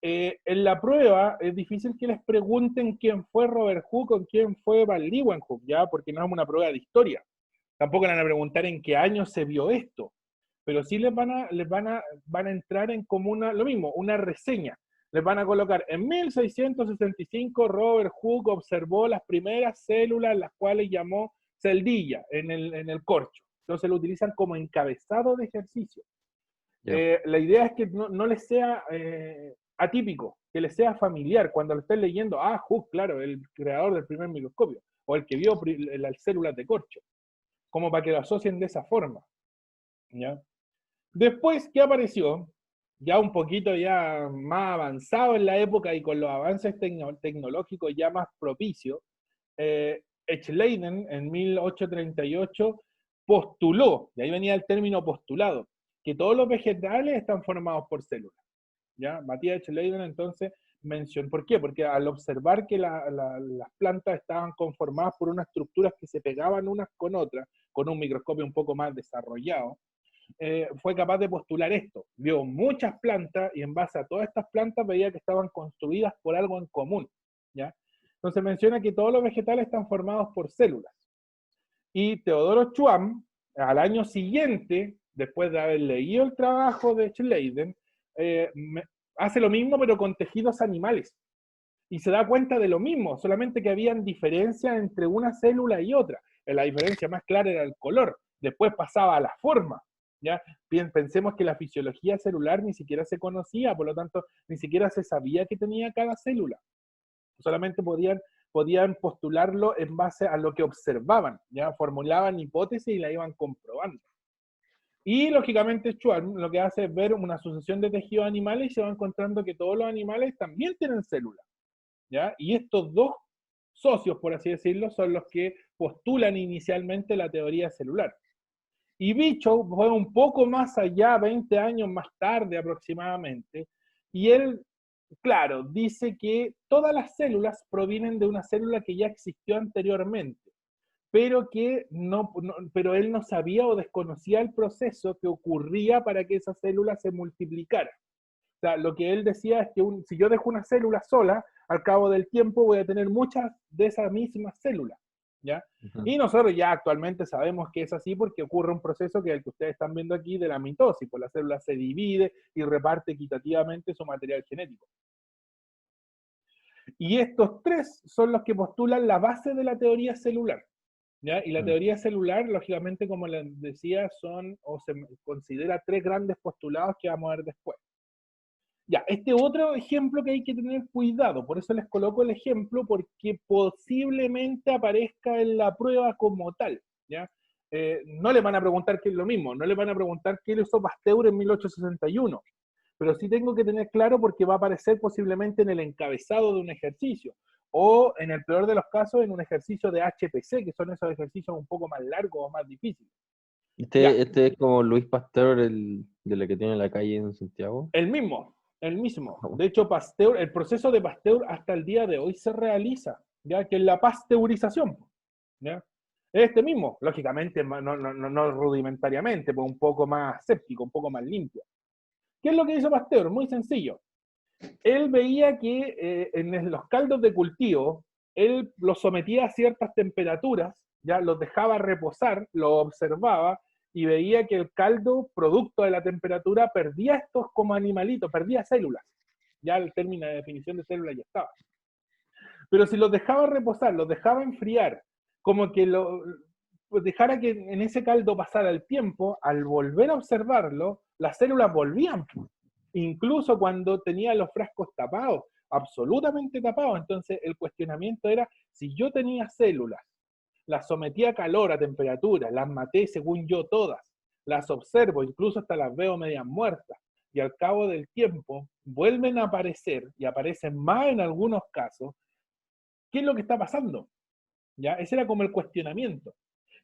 En la prueba es difícil que les pregunten quién fue Robert Hooke o quién fue Van Leeuwenhoek, ¿ya? Porque no es una prueba de historia. Tampoco le van a preguntar en qué año se vio esto, pero sí van a entrar en como lo mismo, una reseña. Les van a colocar, en 1665 Robert Hooke observó las primeras células, las cuales llamó celdilla en el corcho. Entonces lo utilizan como encabezado de ejercicio. Ya. La idea es que no les sea atípico, que les sea familiar. Cuando lo estén leyendo, Hooke, claro, el creador del primer microscopio, o el que vio las células de corcho, como para que lo asocien de esa forma, ¿ya? Después, ¿qué apareció? Ya un poquito ya más avanzado en la época y con los avances tecnológicos ya más propicios, Schleiden en 1838 postuló, y ahí venía el término postulado, que todos los vegetales están formados por células. ¿Ya? Matías Schleiden entonces mencionó, ¿por qué? Porque al observar que las plantas estaban conformadas por unas estructuras que se pegaban unas con otras, con un microscopio un poco más desarrollado, fue capaz de postular esto. Vio muchas plantas y en base a todas estas plantas veía que estaban construidas por algo en común, ¿ya? Entonces menciona que todos los vegetales están formados por células. Y Teodoro Schwamm, al año siguiente, después de haber leído el trabajo de Schleiden, hace lo mismo pero con tejidos animales. Y se da cuenta de lo mismo, solamente que habían diferencias entre una célula y otra. La diferencia más clara era el color, después pasaba a la forma. ¿Ya? Bien, pensemos que la fisiología celular ni siquiera se conocía, por lo tanto, ni siquiera se sabía que tenía cada célula. Solamente podían postularlo en base a lo que observaban, ¿ya? Formulaban hipótesis y la iban comprobando. Y lógicamente Schwann lo que hace es ver una sucesión de tejidos animales y se va encontrando que todos los animales también tienen células, ¿ya? Y estos dos socios, por así decirlo, son los que postulan inicialmente la teoría celular. Y Virchow fue un poco más allá, 20 años más tarde aproximadamente, y él, claro, dice que todas las células provienen de una célula que ya existió anteriormente, pero pero él no sabía o desconocía el proceso que ocurría para que esa célula se multiplicara. O sea, lo que él decía es que si yo dejo una célula sola, al cabo del tiempo voy a tener muchas de esas mismas células, ¿ya? Y nosotros ya actualmente sabemos que es así porque ocurre un proceso que es el que ustedes están viendo aquí de la mitosis, pues la célula se divide y reparte equitativamente su material genético. Y estos tres son los que postulan la base de la teoría celular, ¿ya? Y la teoría celular, lógicamente, como les decía, se considera tres grandes postulados que vamos a ver después. Ya, este otro ejemplo que hay que tener cuidado, por eso les coloco el ejemplo, porque posiblemente aparezca en la prueba como tal, ¿ya? No le van a preguntar qué es lo mismo, no le van a preguntar qué hizo Pasteur en 1861, pero sí tengo que tener claro porque va a aparecer posiblemente en el encabezado de un ejercicio, o en el peor de los casos en un ejercicio de HPC, que son esos ejercicios un poco más largos o más difíciles. Este es como Luis Pasteur, de la que tiene la calle en Santiago. El mismo. De hecho, el proceso de Pasteur hasta el día de hoy se realiza, ya que es la pasteurización, ¿ya? Este mismo, lógicamente, no rudimentariamente, pues un poco más séptico, un poco más limpio. ¿Qué es lo que hizo Pasteur? Muy sencillo. Él veía que en los caldos de cultivo, él los sometía a ciertas temperaturas, ya los dejaba reposar, lo observaba, y veía que el caldo, producto de la temperatura, perdía estos como animalitos, perdía células. Ya el término de definición de célula ya estaba. Pero si los dejaba reposar, los dejaba enfriar, como que pues dejara que en ese caldo pasara el tiempo, al volver a observarlo, las células volvían. Incluso cuando tenía los frascos tapados, absolutamente tapados. Entonces el cuestionamiento era, si yo tenía células, las sometí a calor, a temperatura, las maté según yo todas, las observo, incluso hasta las veo medias muertas, y al cabo del tiempo vuelven a aparecer y aparecen más en algunos casos, ¿qué es lo que está pasando? ¿Ya? Ese era como el cuestionamiento.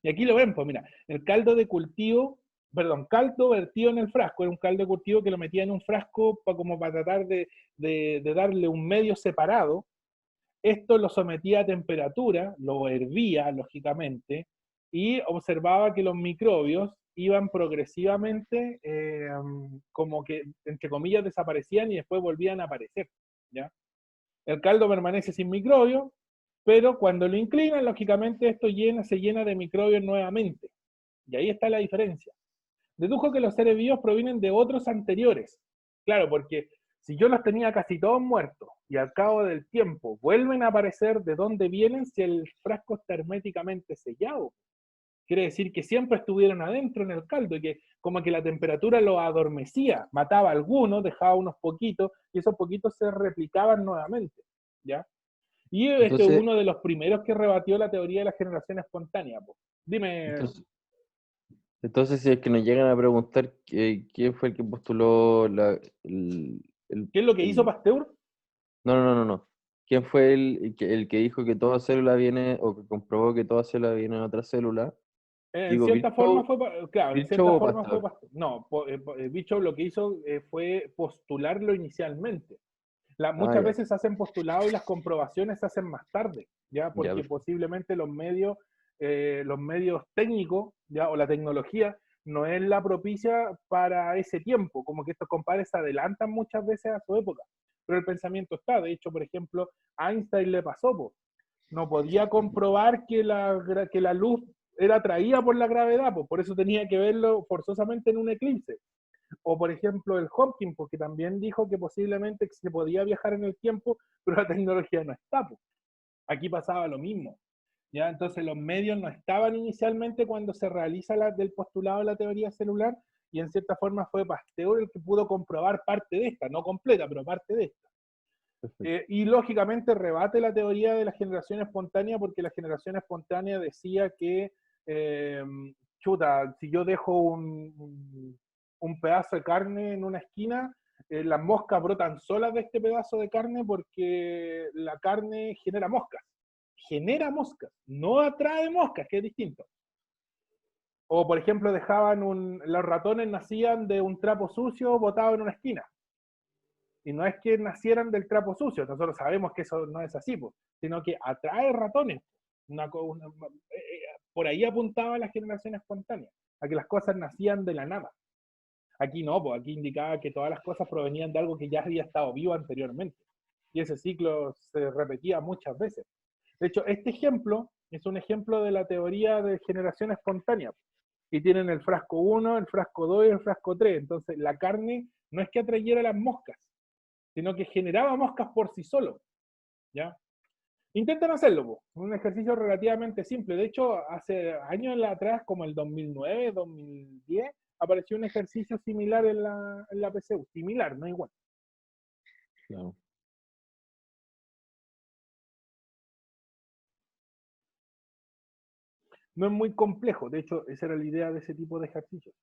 Y aquí lo ven, pues mira, el caldo de cultivo, perdón, caldo vertido en el frasco, era un caldo de cultivo que lo metía en un frasco como para tratar de darle un medio separado. Esto lo sometía a temperatura, lo hervía, lógicamente, y observaba que los microbios iban progresivamente, como que, entre comillas, desaparecían y después volvían a aparecer. ¿Ya? El caldo permanece sin microbios, pero cuando lo inclinan, lógicamente esto se llena de microbios nuevamente. Y ahí está la diferencia. Dedujo que los seres vivos provienen de otros anteriores. Claro, porque si yo los tenía casi todos muertos y al cabo del tiempo vuelven a aparecer, ¿de dónde vienen si el frasco está herméticamente sellado? Quiere decir que siempre estuvieron adentro en el caldo y que como que la temperatura los adormecía, mataba a algunos, dejaba unos poquitos y esos poquitos se replicaban nuevamente. ¿Ya? Y este es Entonces, uno de los primeros que rebatió la teoría de la generación espontánea. Po. Dime, entonces, entonces, si es que nos llegan a preguntar quién fue el que postuló el, ¿qué es lo que hizo el- Pasteur? no, no, no, no, no. ¿Quién fue el que dijo que toda célula viene, o que comprobó que toda célula viene de otra célula? En Digo, cierta forma Virchow, fue, claro, en Virchow cierta o forma fue Pasteur. Pasteur. No, Bishop lo que hizo fue postularlo inicialmente. Ah, Muchas ya, veces hacen postulados y las comprobaciones se hacen más tarde, ya, ya, porque posiblemente los medios técnicos, ya, o la tecnología no es la propicia para ese tiempo, como que estos compadres se adelantan muchas veces a su época, pero el pensamiento está. De hecho, por ejemplo, a Einstein le pasó, po. No podía comprobar que la luz era atraída por la gravedad, po. Por eso tenía que verlo forzosamente en un eclipse. O por ejemplo el Hopkins, porque también dijo que posiblemente se podía viajar en el tiempo, pero la tecnología no está. Pues. Aquí pasaba lo mismo. ¿Ya? Entonces los medios no estaban inicialmente cuando se realiza del postulado de la teoría celular y en cierta forma fue Pasteur el que pudo comprobar parte de esta, no completa, pero parte de esta. perfecto. Y lógicamente rebate la teoría de la generación espontánea porque la generación espontánea decía que, eh, chuta, si yo dejo un pedazo de carne en una esquina, las moscas brotan solas de este pedazo de carne porque la carne genera moscas, no atrae moscas, que es distinto. O por ejemplo los ratones nacían de un trapo sucio botado en una esquina. Y no es que nacieran del trapo sucio, nosotros sabemos que eso no es así, pues, sino que atrae ratones. Por ahí apuntaba la generación espontánea, a que las cosas nacían de la nada. Aquí no, pues aquí indicaba que todas las cosas provenían de algo que ya había estado vivo anteriormente. Y ese ciclo se repetía muchas veces. De hecho, este ejemplo es un ejemplo de la teoría de generación espontánea. Y tienen el frasco 1, el frasco 2 y el frasco 3. Entonces, la carne no es que atrayera las moscas, sino que generaba moscas por sí solo. ¿Ya? Intentan hacerlo, po. Un ejercicio relativamente simple. De hecho, hace años atrás, como el 2009, 2010, apareció un ejercicio similar en la PCU. Similar, no igual. Claro. No es muy complejo. De hecho, esa era la idea de ese tipo de ejercicios.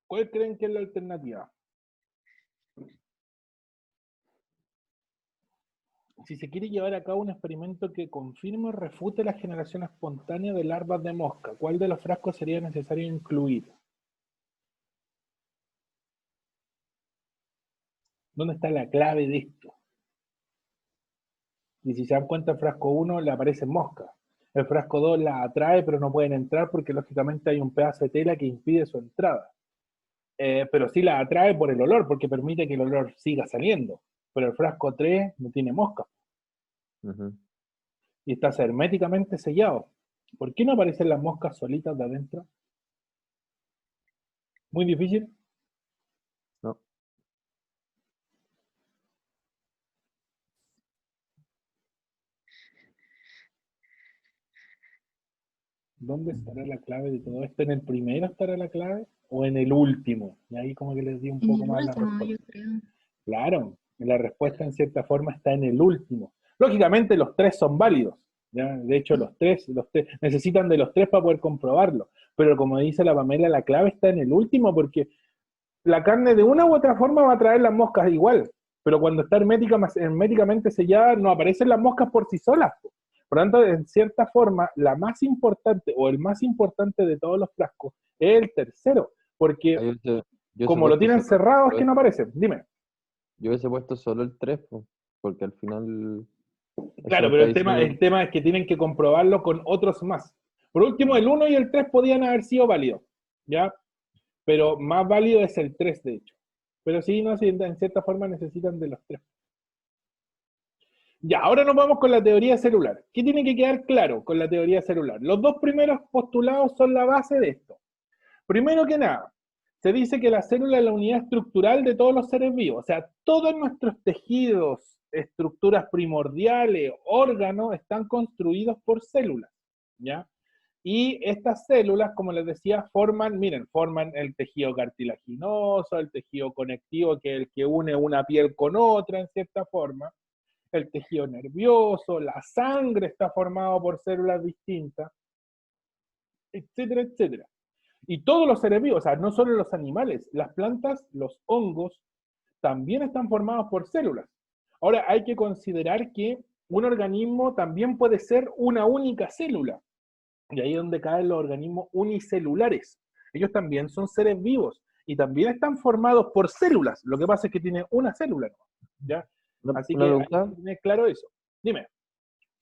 ¿Cuál creen que es la alternativa? Si se quiere llevar a cabo un experimento que confirme o refute la generación espontánea de larvas de mosca, ¿cuál de los frascos sería necesario incluir? ¿Dónde está la clave de esto? Y si se dan cuenta, el frasco 1 le aparecen moscas. El frasco 2 la atrae, pero no pueden entrar porque lógicamente hay un pedazo de tela que impide su entrada. Pero sí la atrae por el olor, porque permite que el olor siga saliendo. Pero el frasco 3 no tiene moscas Ujú. y está herméticamente sellado. ¿Por qué no aparecen las moscas solitas de adentro? Muy difícil. No. ¿Dónde estará la clave de todo esto? ¿En el primero estará la clave o en el último? Y ahí como que les di un En poco el más la último, yo respuesta. creo. Claro, la respuesta en cierta forma está en el último. Lógicamente los tres son válidos, ¿ya? De hecho los tres necesitan de los tres para poder comprobarlo. Pero como dice la Pamela, la clave está en el último porque la carne de una u otra forma va a traer las moscas igual, pero cuando está herméticamente sellada no aparecen las moscas por sí solas. Por lo tanto, en cierta forma, la más importante o el más importante de todos los frascos es el tercero, Ah, porque yo hubiese como lo puesto tienen solo, cerrado es que no aparecen. Dime. yo hubiese puesto solo el 3, po, porque al final eso Claro, me pero está el diciendo, tema es que tienen que comprobarlo con otros más. Por último, el uno y el 3 podían haber sido válidos, ¿ya? Pero más válido es el 3 de hecho. Pero sí, no, sí, en cierta forma necesitan de los tres. Ya, ahora nos vamos con la teoría celular. ¿Qué tiene que quedar claro con la teoría celular? Los dos primeros postulados son la base de esto. Primero que nada, se dice que la célula es la unidad estructural de todos los seres vivos. O sea, todos nuestros tejidos, estructuras primordiales, órganos, están construidos por células, ¿ya? Y estas células, como les decía, forman el tejido cartilaginoso, el tejido conectivo, que es el que une una piel con otra, en cierta forma, el tejido nervioso, la sangre está formado por células distintas, etcétera, etcétera. Y todos los seres vivos, o sea, no solo los animales, las plantas, los hongos, también están formados por células. Ahora, hay que considerar que un organismo también puede ser una única célula. Y ahí es donde caen los organismos unicelulares. Ellos también son seres vivos y también están formados por células. Lo que pasa es que tiene una célula, ¿ya? Así una que hay pregunta, que tener claro eso. Dime.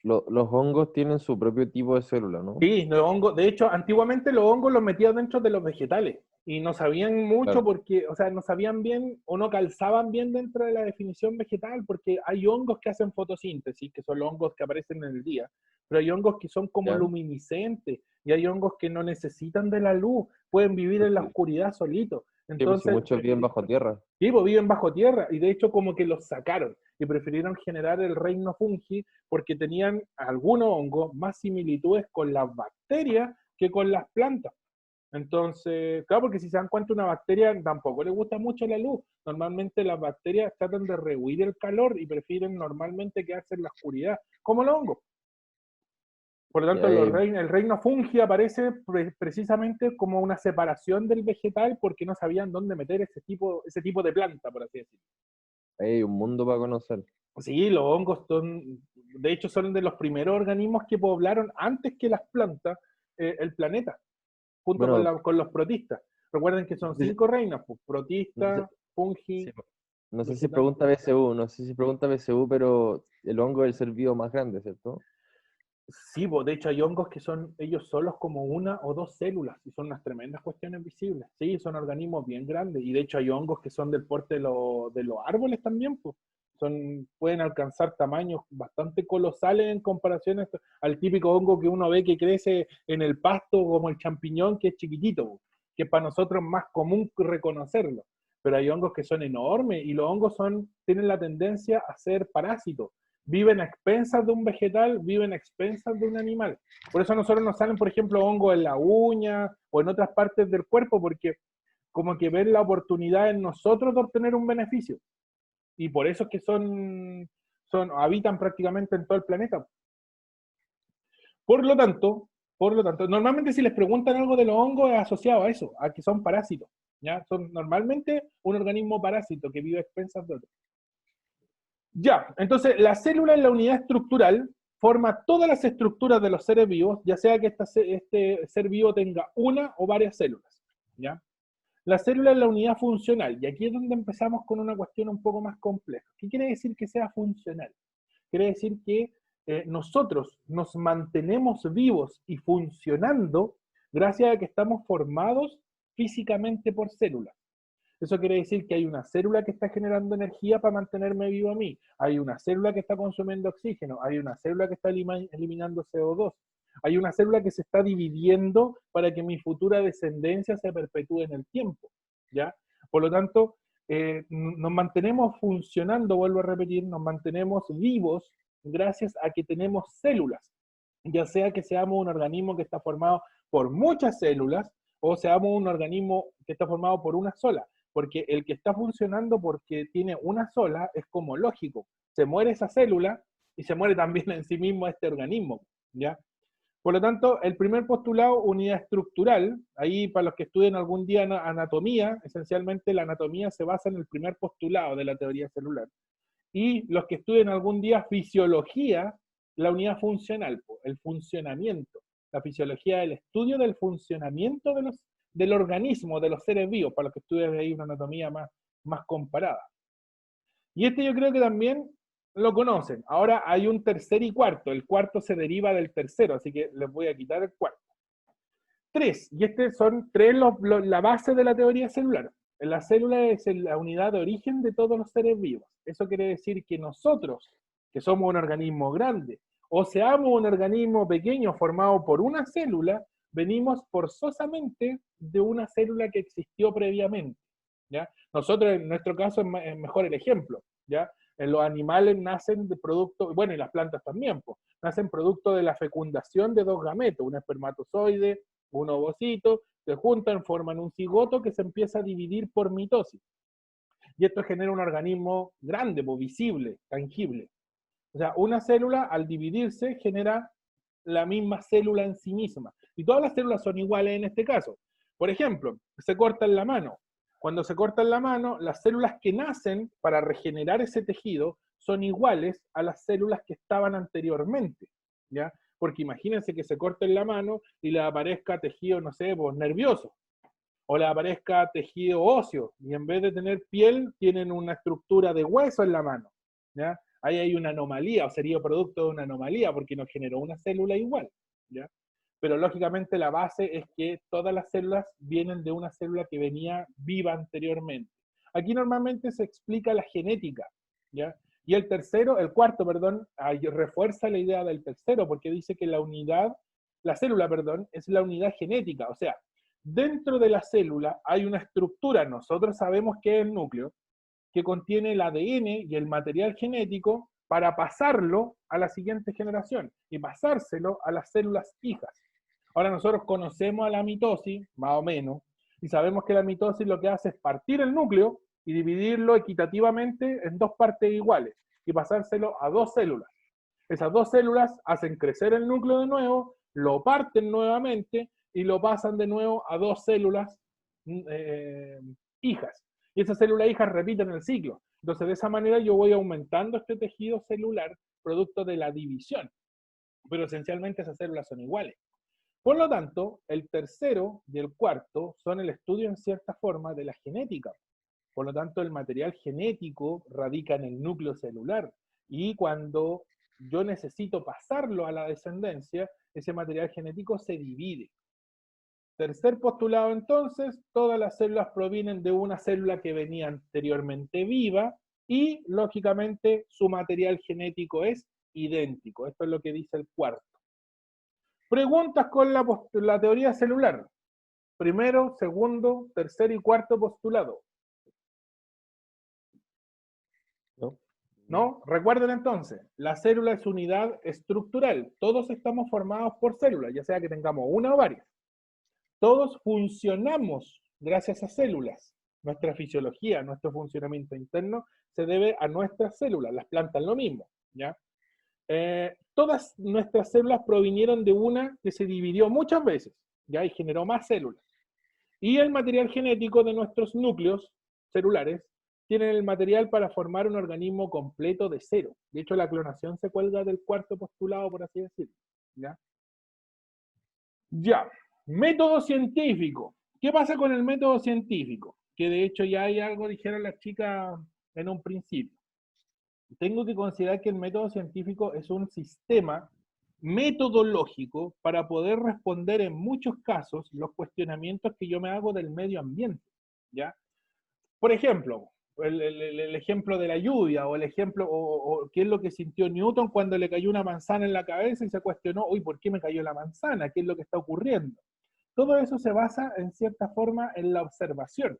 los hongos tienen su propio tipo de célula, ¿no? Sí, los hongos, de hecho, antiguamente los hongos los metían dentro de los vegetales y no sabían mucho Claro. porque, o sea, no sabían bien o no calzaban bien dentro de la definición vegetal porque hay hongos que hacen fotosíntesis, que son los hongos que aparecen en el día, pero hay hongos que son como ¿Ya? luminiscentes y hay hongos que no necesitan de la luz, pueden vivir en la Porque, oscuridad solitos. sí, pues si Entonces, muchos viven bajo tierra. sí, pues viven bajo tierra y de hecho como que los sacaron y prefirieron generar el reino fungi porque tenían algunos hongos más similitudes con las bacterias que con las plantas. Entonces, claro, porque si se dan cuenta, una bacteria tampoco le gusta mucho la luz. Normalmente las bacterias tratan de rehuir el calor y prefieren normalmente quedarse en la oscuridad, como los hongos. Por lo Y tanto, ahí, el reino fungi aparece precisamente como una separación del vegetal porque no sabían dónde meter ese tipo de planta, por así decirlo. ahí hay un mundo para conocer. Sí, los hongos son, de hecho, son de los primeros organismos que poblaron antes que las plantas el planeta, junto Bueno, con los protistas. Recuerden que son no sé, 5 reinos, pues, no sé- protista, sí, fungi, no sé si vegetal. pregunta BSU, no sé si pregunta BSU, pero el hongo es el ser vivo más grande, ¿cierto? Sí, pues, de hecho hay hongos que son ellos solos como una o dos células y son unas tremendas cuestiones visibles. Sí, son organismos bien grandes y de hecho hay hongos que son del porte de los árboles también, pues. Pueden alcanzar tamaños bastante colosales en comparación al típico hongo que uno ve que crece en el pasto como el champiñón que es chiquitito, pues, que es para nosotros más común reconocerlo. Pero hay hongos que son enormes y los hongos tienen la tendencia a ser parásitos, viven a expensas de un vegetal, viven a expensas de un animal. Por eso a nosotros nos salen, por ejemplo, hongos en la uña o en otras partes del cuerpo, porque como que ven la oportunidad en nosotros de obtener un beneficio. Y por eso es que habitan prácticamente en todo el planeta. Por lo tanto, normalmente si les preguntan algo de los hongos es asociado a eso, a que son parásitos. ¿Ya? Son normalmente un organismo parásito que vive a expensas de otro. Ya, entonces la célula es la unidad estructural, forma todas las estructuras de los seres vivos, ya sea que este ser vivo tenga una o varias células. ¿Ya? La célula es la unidad funcional, y aquí es donde empezamos con una cuestión un poco más compleja. ¿Qué quiere decir que sea funcional? Quiere decir que nosotros nos mantenemos vivos y funcionando gracias a que estamos formados físicamente por células. Eso quiere decir que hay una célula que está generando energía para mantenerme vivo a mí, hay una célula que está consumiendo oxígeno, hay una célula que está eliminando CO2, hay una célula que se está dividiendo para que mi futura descendencia se perpetúe en el tiempo, ¿ya? Por lo tanto, nos mantenemos funcionando, vuelvo a repetir, nos mantenemos vivos gracias a que tenemos células. ya sea que seamos un organismo que está formado por muchas células o seamos un organismo que está formado por una sola, porque el que está funcionando porque tiene una sola es como lógico, se muere esa célula y se muere también en sí mismo este organismo, ¿ya? Por lo tanto, el primer postulado, unidad estructural, ahí para los que estudien algún día anatomía, esencialmente la anatomía se basa en el primer postulado de la teoría celular. Y los que estudien algún día fisiología, la unidad funcional, el funcionamiento, la fisiología, el estudio del funcionamiento del organismo, de los seres vivos, para los que estudien ahí una anatomía más comparada. Y este yo creo que también lo conocen. Ahora hay un tercer y cuarto. El cuarto se deriva del tercero, así que les voy a quitar el cuarto. Tres, y este son tres la base de la teoría celular. La célula es la unidad de origen de todos los seres vivos. Eso quiere decir que nosotros, que somos un organismo grande, o seamos un organismo pequeño formado por una célula, venimos forzosamente de una célula que existió previamente, ¿ya? Nosotros, en nuestro caso, es mejor el ejemplo, ¿ya? Los animales nacen de producto, bueno, y las plantas también, pues, nacen producto de la fecundación de dos gametos, un espermatozoide, un ovocito, se juntan, forman un cigoto que se empieza a dividir por mitosis. Y esto genera un organismo grande, visible, tangible. O sea, una célula al dividirse genera la misma célula en sí misma. Y todas las células son iguales en este caso. Por ejemplo, se corta en la mano. Cuando se corta en la mano, las células que nacen para regenerar ese tejido son iguales a las células que estaban anteriormente, ¿ya? Porque imagínense que se corte en la mano y le aparezca tejido, no sé, pues nervioso, o le aparezca tejido óseo, y en vez de tener piel, tienen una estructura de hueso en la mano, ¿ya? Ahí hay una anomalía, o sería producto de una anomalía, porque nos generó una célula igual, ¿ya? Pero lógicamente la base es que todas las células vienen de una célula que venía viva anteriormente. Aquí normalmente se explica la genética, ¿ya? Y el cuarto, perdón, refuerza la idea del tercero, porque dice que la célula, perdón, es la unidad genética, o sea, dentro de la célula hay una estructura, nosotros sabemos que es el núcleo, que contiene el ADN y el material genético para pasarlo a la siguiente generación y pasárselo a las células hijas. Ahora nosotros conocemos a la mitosis, más o menos, y sabemos que la mitosis lo que hace es partir el núcleo y dividirlo equitativamente en dos partes iguales y pasárselo a dos células. Esas dos células hacen crecer el núcleo de nuevo, lo parten nuevamente y lo pasan de nuevo a dos células hijas. Y esas células hijas repiten el ciclo. Entonces, de esa manera yo voy aumentando este tejido celular producto de la división. Pero esencialmente esas células son iguales. Por lo tanto, el tercero y el cuarto son el estudio en cierta forma de la genética. Por lo tanto, el material genético radica en el núcleo celular. Y cuando yo necesito pasarlo a la descendencia, ese material genético se divide. Tercer postulado entonces, todas las células provienen de una célula que venía anteriormente viva y, lógicamente, su material genético es idéntico. Esto es lo que dice el cuarto. Preguntas con la teoría celular. Primero, segundo, tercer y cuarto postulado. ¿No? Recuerden entonces, la célula es unidad estructural. Todos estamos formados por células, ya sea que tengamos una o varias. Todos funcionamos gracias a células. Nuestra fisiología, nuestro funcionamiento interno se debe a nuestras células. Las plantas lo mismo, ¿ya? Todas nuestras células provinieron de una que se dividió muchas veces, ¿ya? Y generó más células. Y el material genético de nuestros núcleos celulares tienen el material para formar un organismo completo de cero. De hecho, la clonación se cuelga del cuarto postulado, por así decirlo, ¿ya? Ya. Método científico. ¿Qué pasa con el método científico? Que de hecho ya hay algo, dijeron las chicas en un principio. Tengo que considerar que el método científico es un sistema metodológico para poder responder en muchos casos los cuestionamientos que yo me hago del medio ambiente, ¿ya? Por ejemplo, el ejemplo de la lluvia, o el ejemplo, o qué es lo que sintió Newton cuando le cayó una manzana en la cabeza y se cuestionó, uy, ¿por qué me cayó la manzana? ¿Qué es lo que está ocurriendo? Todo eso se basa, en cierta forma, en la observación.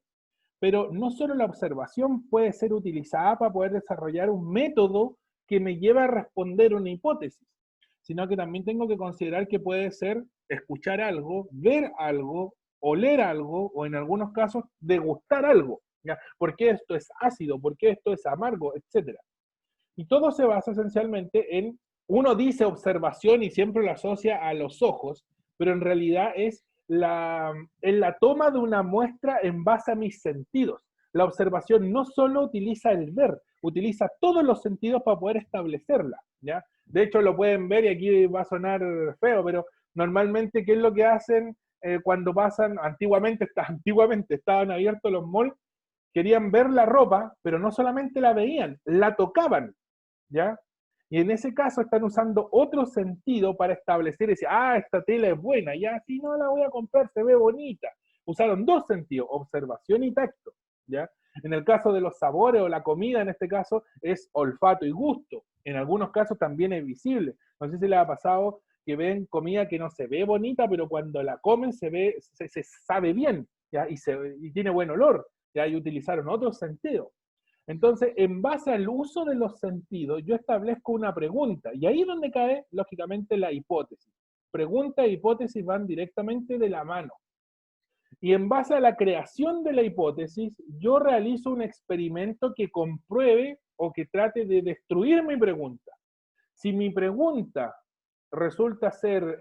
Pero no solo la observación puede ser utilizada para poder desarrollar un método que me lleve a responder una hipótesis, sino que también tengo que considerar que puede ser escuchar algo, ver algo, oler algo, o en algunos casos degustar algo. ¿Ya? ¿Por qué esto es ácido? ¿Por qué esto es amargo? Etcétera. Y todo se basa esencialmente en, uno dice observación y siempre lo asocia a los ojos, pero en realidad es en la toma de una muestra en base a mis sentidos. La observación no solo utiliza el ver, utiliza todos los sentidos para poder establecerla, ¿ya? De hecho, lo pueden ver, y aquí va a sonar feo, pero normalmente, ¿qué es lo que hacen cuando pasan? Antiguamente estaban abiertos los malls, querían ver la ropa, pero no solamente la veían, la tocaban, ¿ya? Y en ese caso están usando otro sentido para establecer, decir, esta tela es buena, ya, si no la voy a comprar, se ve bonita. Usaron dos sentidos, observación y tacto, ¿ya? En el caso de los sabores o la comida, en este caso, es olfato y gusto. En algunos casos también es visible. No sé si les ha pasado que ven comida que no se ve bonita, pero cuando la comen se sabe bien, ¿ya? Y tiene buen olor, ¿ya? Y utilizaron otro sentido. Entonces, en base al uso de los sentidos, yo establezco una pregunta, y ahí es donde cae, lógicamente, la hipótesis. Pregunta e hipótesis van directamente de la mano. Y en base a la creación de la hipótesis, yo realizo un experimento que compruebe o que trate de destruir mi pregunta. Si mi pregunta resulta ser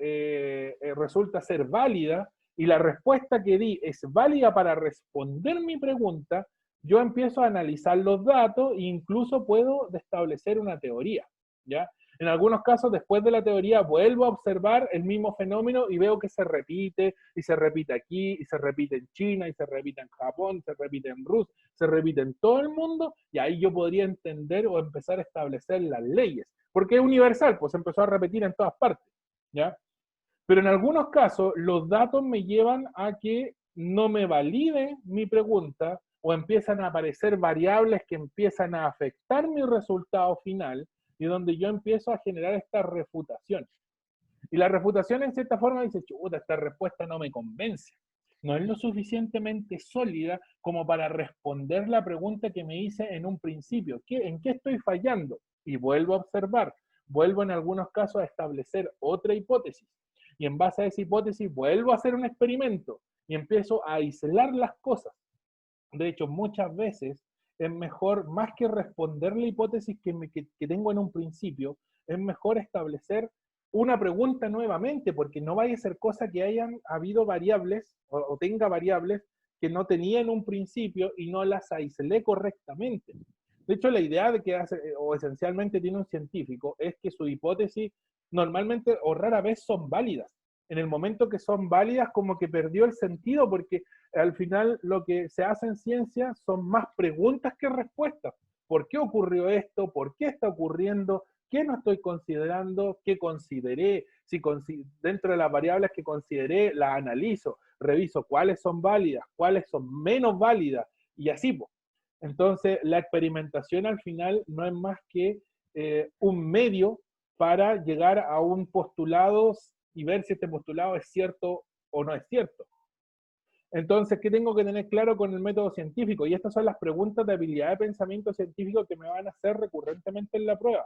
válida y la respuesta que di es válida para responder mi pregunta, yo empiezo a analizar los datos e incluso puedo establecer una teoría, ¿ya? En algunos casos, después de la teoría, vuelvo a observar el mismo fenómeno y veo que se repite, y se repite aquí, y se repite en China, y se repite en Japón, se repite en Rusia, se repite en todo el mundo, y ahí yo podría entender o empezar a establecer las leyes. Porque es universal, pues empezó a repetir en todas partes, ¿ya? Pero en algunos casos, los datos me llevan a que no me valide mi pregunta o empiezan a aparecer variables que empiezan a afectar mi resultado final y donde yo empiezo a generar esta refutación. Y la refutación en cierta forma dice, chuta, esta respuesta no me convence. No es lo suficientemente sólida como para responder la pregunta que me hice en un principio. ¿En qué estoy fallando? Y vuelvo a observar. Vuelvo en algunos casos a establecer otra hipótesis. Y en base a esa hipótesis vuelvo a hacer un experimento y empiezo a aislar las cosas. De hecho, muchas veces es mejor, más que responder la hipótesis que tengo en un principio, es mejor establecer una pregunta nuevamente, porque no vaya a ser cosa que hayan habido variables o tenga variables que no tenía en un principio y no las aislé correctamente. De hecho, la idea de que hace, o esencialmente tiene un científico, es que su hipótesis normalmente o rara vez son válidas. En el momento que son válidas, como que perdió el sentido, porque al final lo que se hace en ciencia son más preguntas que respuestas. ¿Por qué ocurrió esto? ¿Por qué está ocurriendo? ¿Qué no estoy considerando? ¿Qué consideré? Si dentro de las variables que consideré, las analizo, reviso cuáles son válidas, cuáles son menos válidas, y así, pues. Entonces, la experimentación al final no es más que un medio para llegar a un postulado y ver si este postulado es cierto o no es cierto. Entonces, ¿qué tengo que tener claro con el método científico? Y estas son las preguntas de habilidad de pensamiento científico que me van a hacer recurrentemente en la prueba.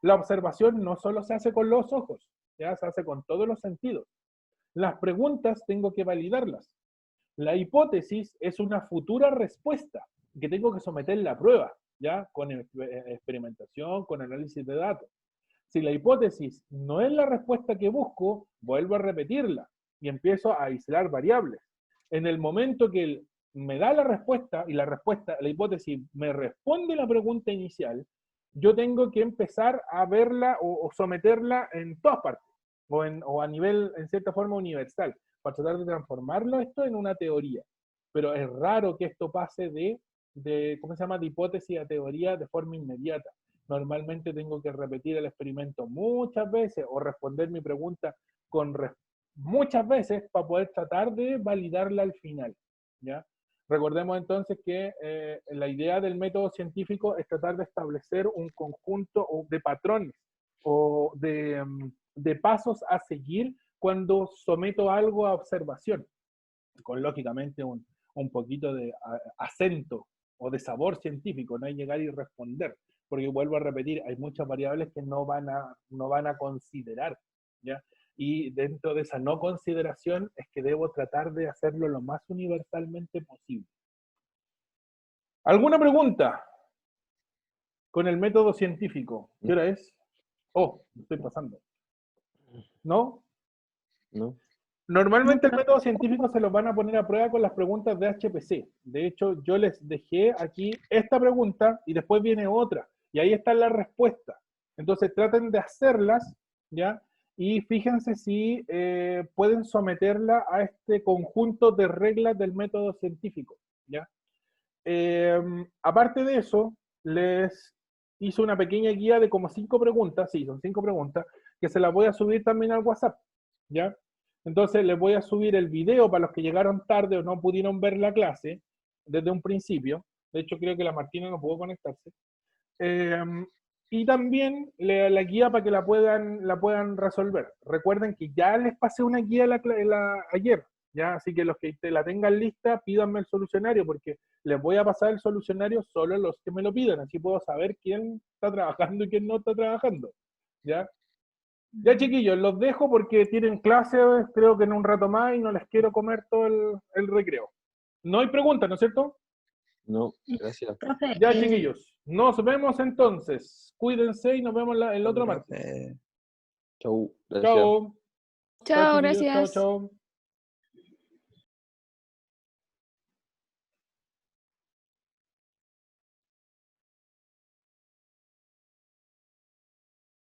La observación no solo se hace con los ojos, ya se hace con todos los sentidos. Las preguntas tengo que validarlas. La hipótesis es una futura respuesta que tengo que someter a la prueba, ya con experimentación, con análisis de datos. Si la hipótesis no es la respuesta que busco, vuelvo a repetirla y empiezo a aislar variables. En el momento que me da la respuesta y la hipótesis me responde la pregunta inicial, yo tengo que empezar a verla o someterla en todas partes o a nivel, en cierta forma, universal, para tratar de transformarlo esto en una teoría. Pero es raro que esto pase ¿cómo se llama?, de hipótesis a teoría de forma inmediata. Normalmente tengo que repetir el experimento muchas veces o responder mi pregunta muchas veces para poder tratar de validarla al final, ¿ya? Recordemos entonces que la idea del método científico es tratar de establecer un conjunto de patrones o de pasos a seguir cuando someto algo a observación, con lógicamente un poquito de acento o de sabor científico, no hay llegar y responder, porque vuelvo a repetir, hay muchas variables que no van a considerar, ¿ya? Y dentro de esa no consideración es que debo tratar de hacerlo lo más universalmente posible. ¿Alguna pregunta con el método científico? ¿Qué hora es? Oh, me estoy pasando. ¿No? ¿No? Normalmente el método científico se lo van a poner a prueba con las preguntas de HPC. De hecho, yo les dejé aquí esta pregunta y después viene otra. Y ahí está la respuesta. Entonces traten de hacerlas, ¿ya? Y fíjense si pueden someterla a este conjunto de reglas del método científico, ¿ya? Aparte de eso, les hice una pequeña guía de como 5 preguntas, sí, son 5 preguntas, que se las voy a subir también al WhatsApp, ¿ya? Entonces les voy a subir el video para los que llegaron tarde o no pudieron ver la clase desde un principio. De hecho, creo que la Martina no pudo conectarse. Y también la guía para que la puedan resolver. Recuerden que ya les pasé una guía ayer, ¿ya? Así que los que la tengan lista, pídanme el solucionario, porque les voy a pasar el solucionario solo a los que me lo pidan. Así puedo saber quién está trabajando y quién no está trabajando, ¿ya? Ya, chiquillos, los dejo porque tienen clases, creo que en un rato más, y no les quiero comer todo el recreo. No hay preguntas, ¿no es cierto? No, gracias. Profe, Ya, chiquillos, nos vemos entonces. Cuídense y nos vemos el otro martes. Chau, gracias. Chao. chao, chiquillos. Chao, gracias. chao.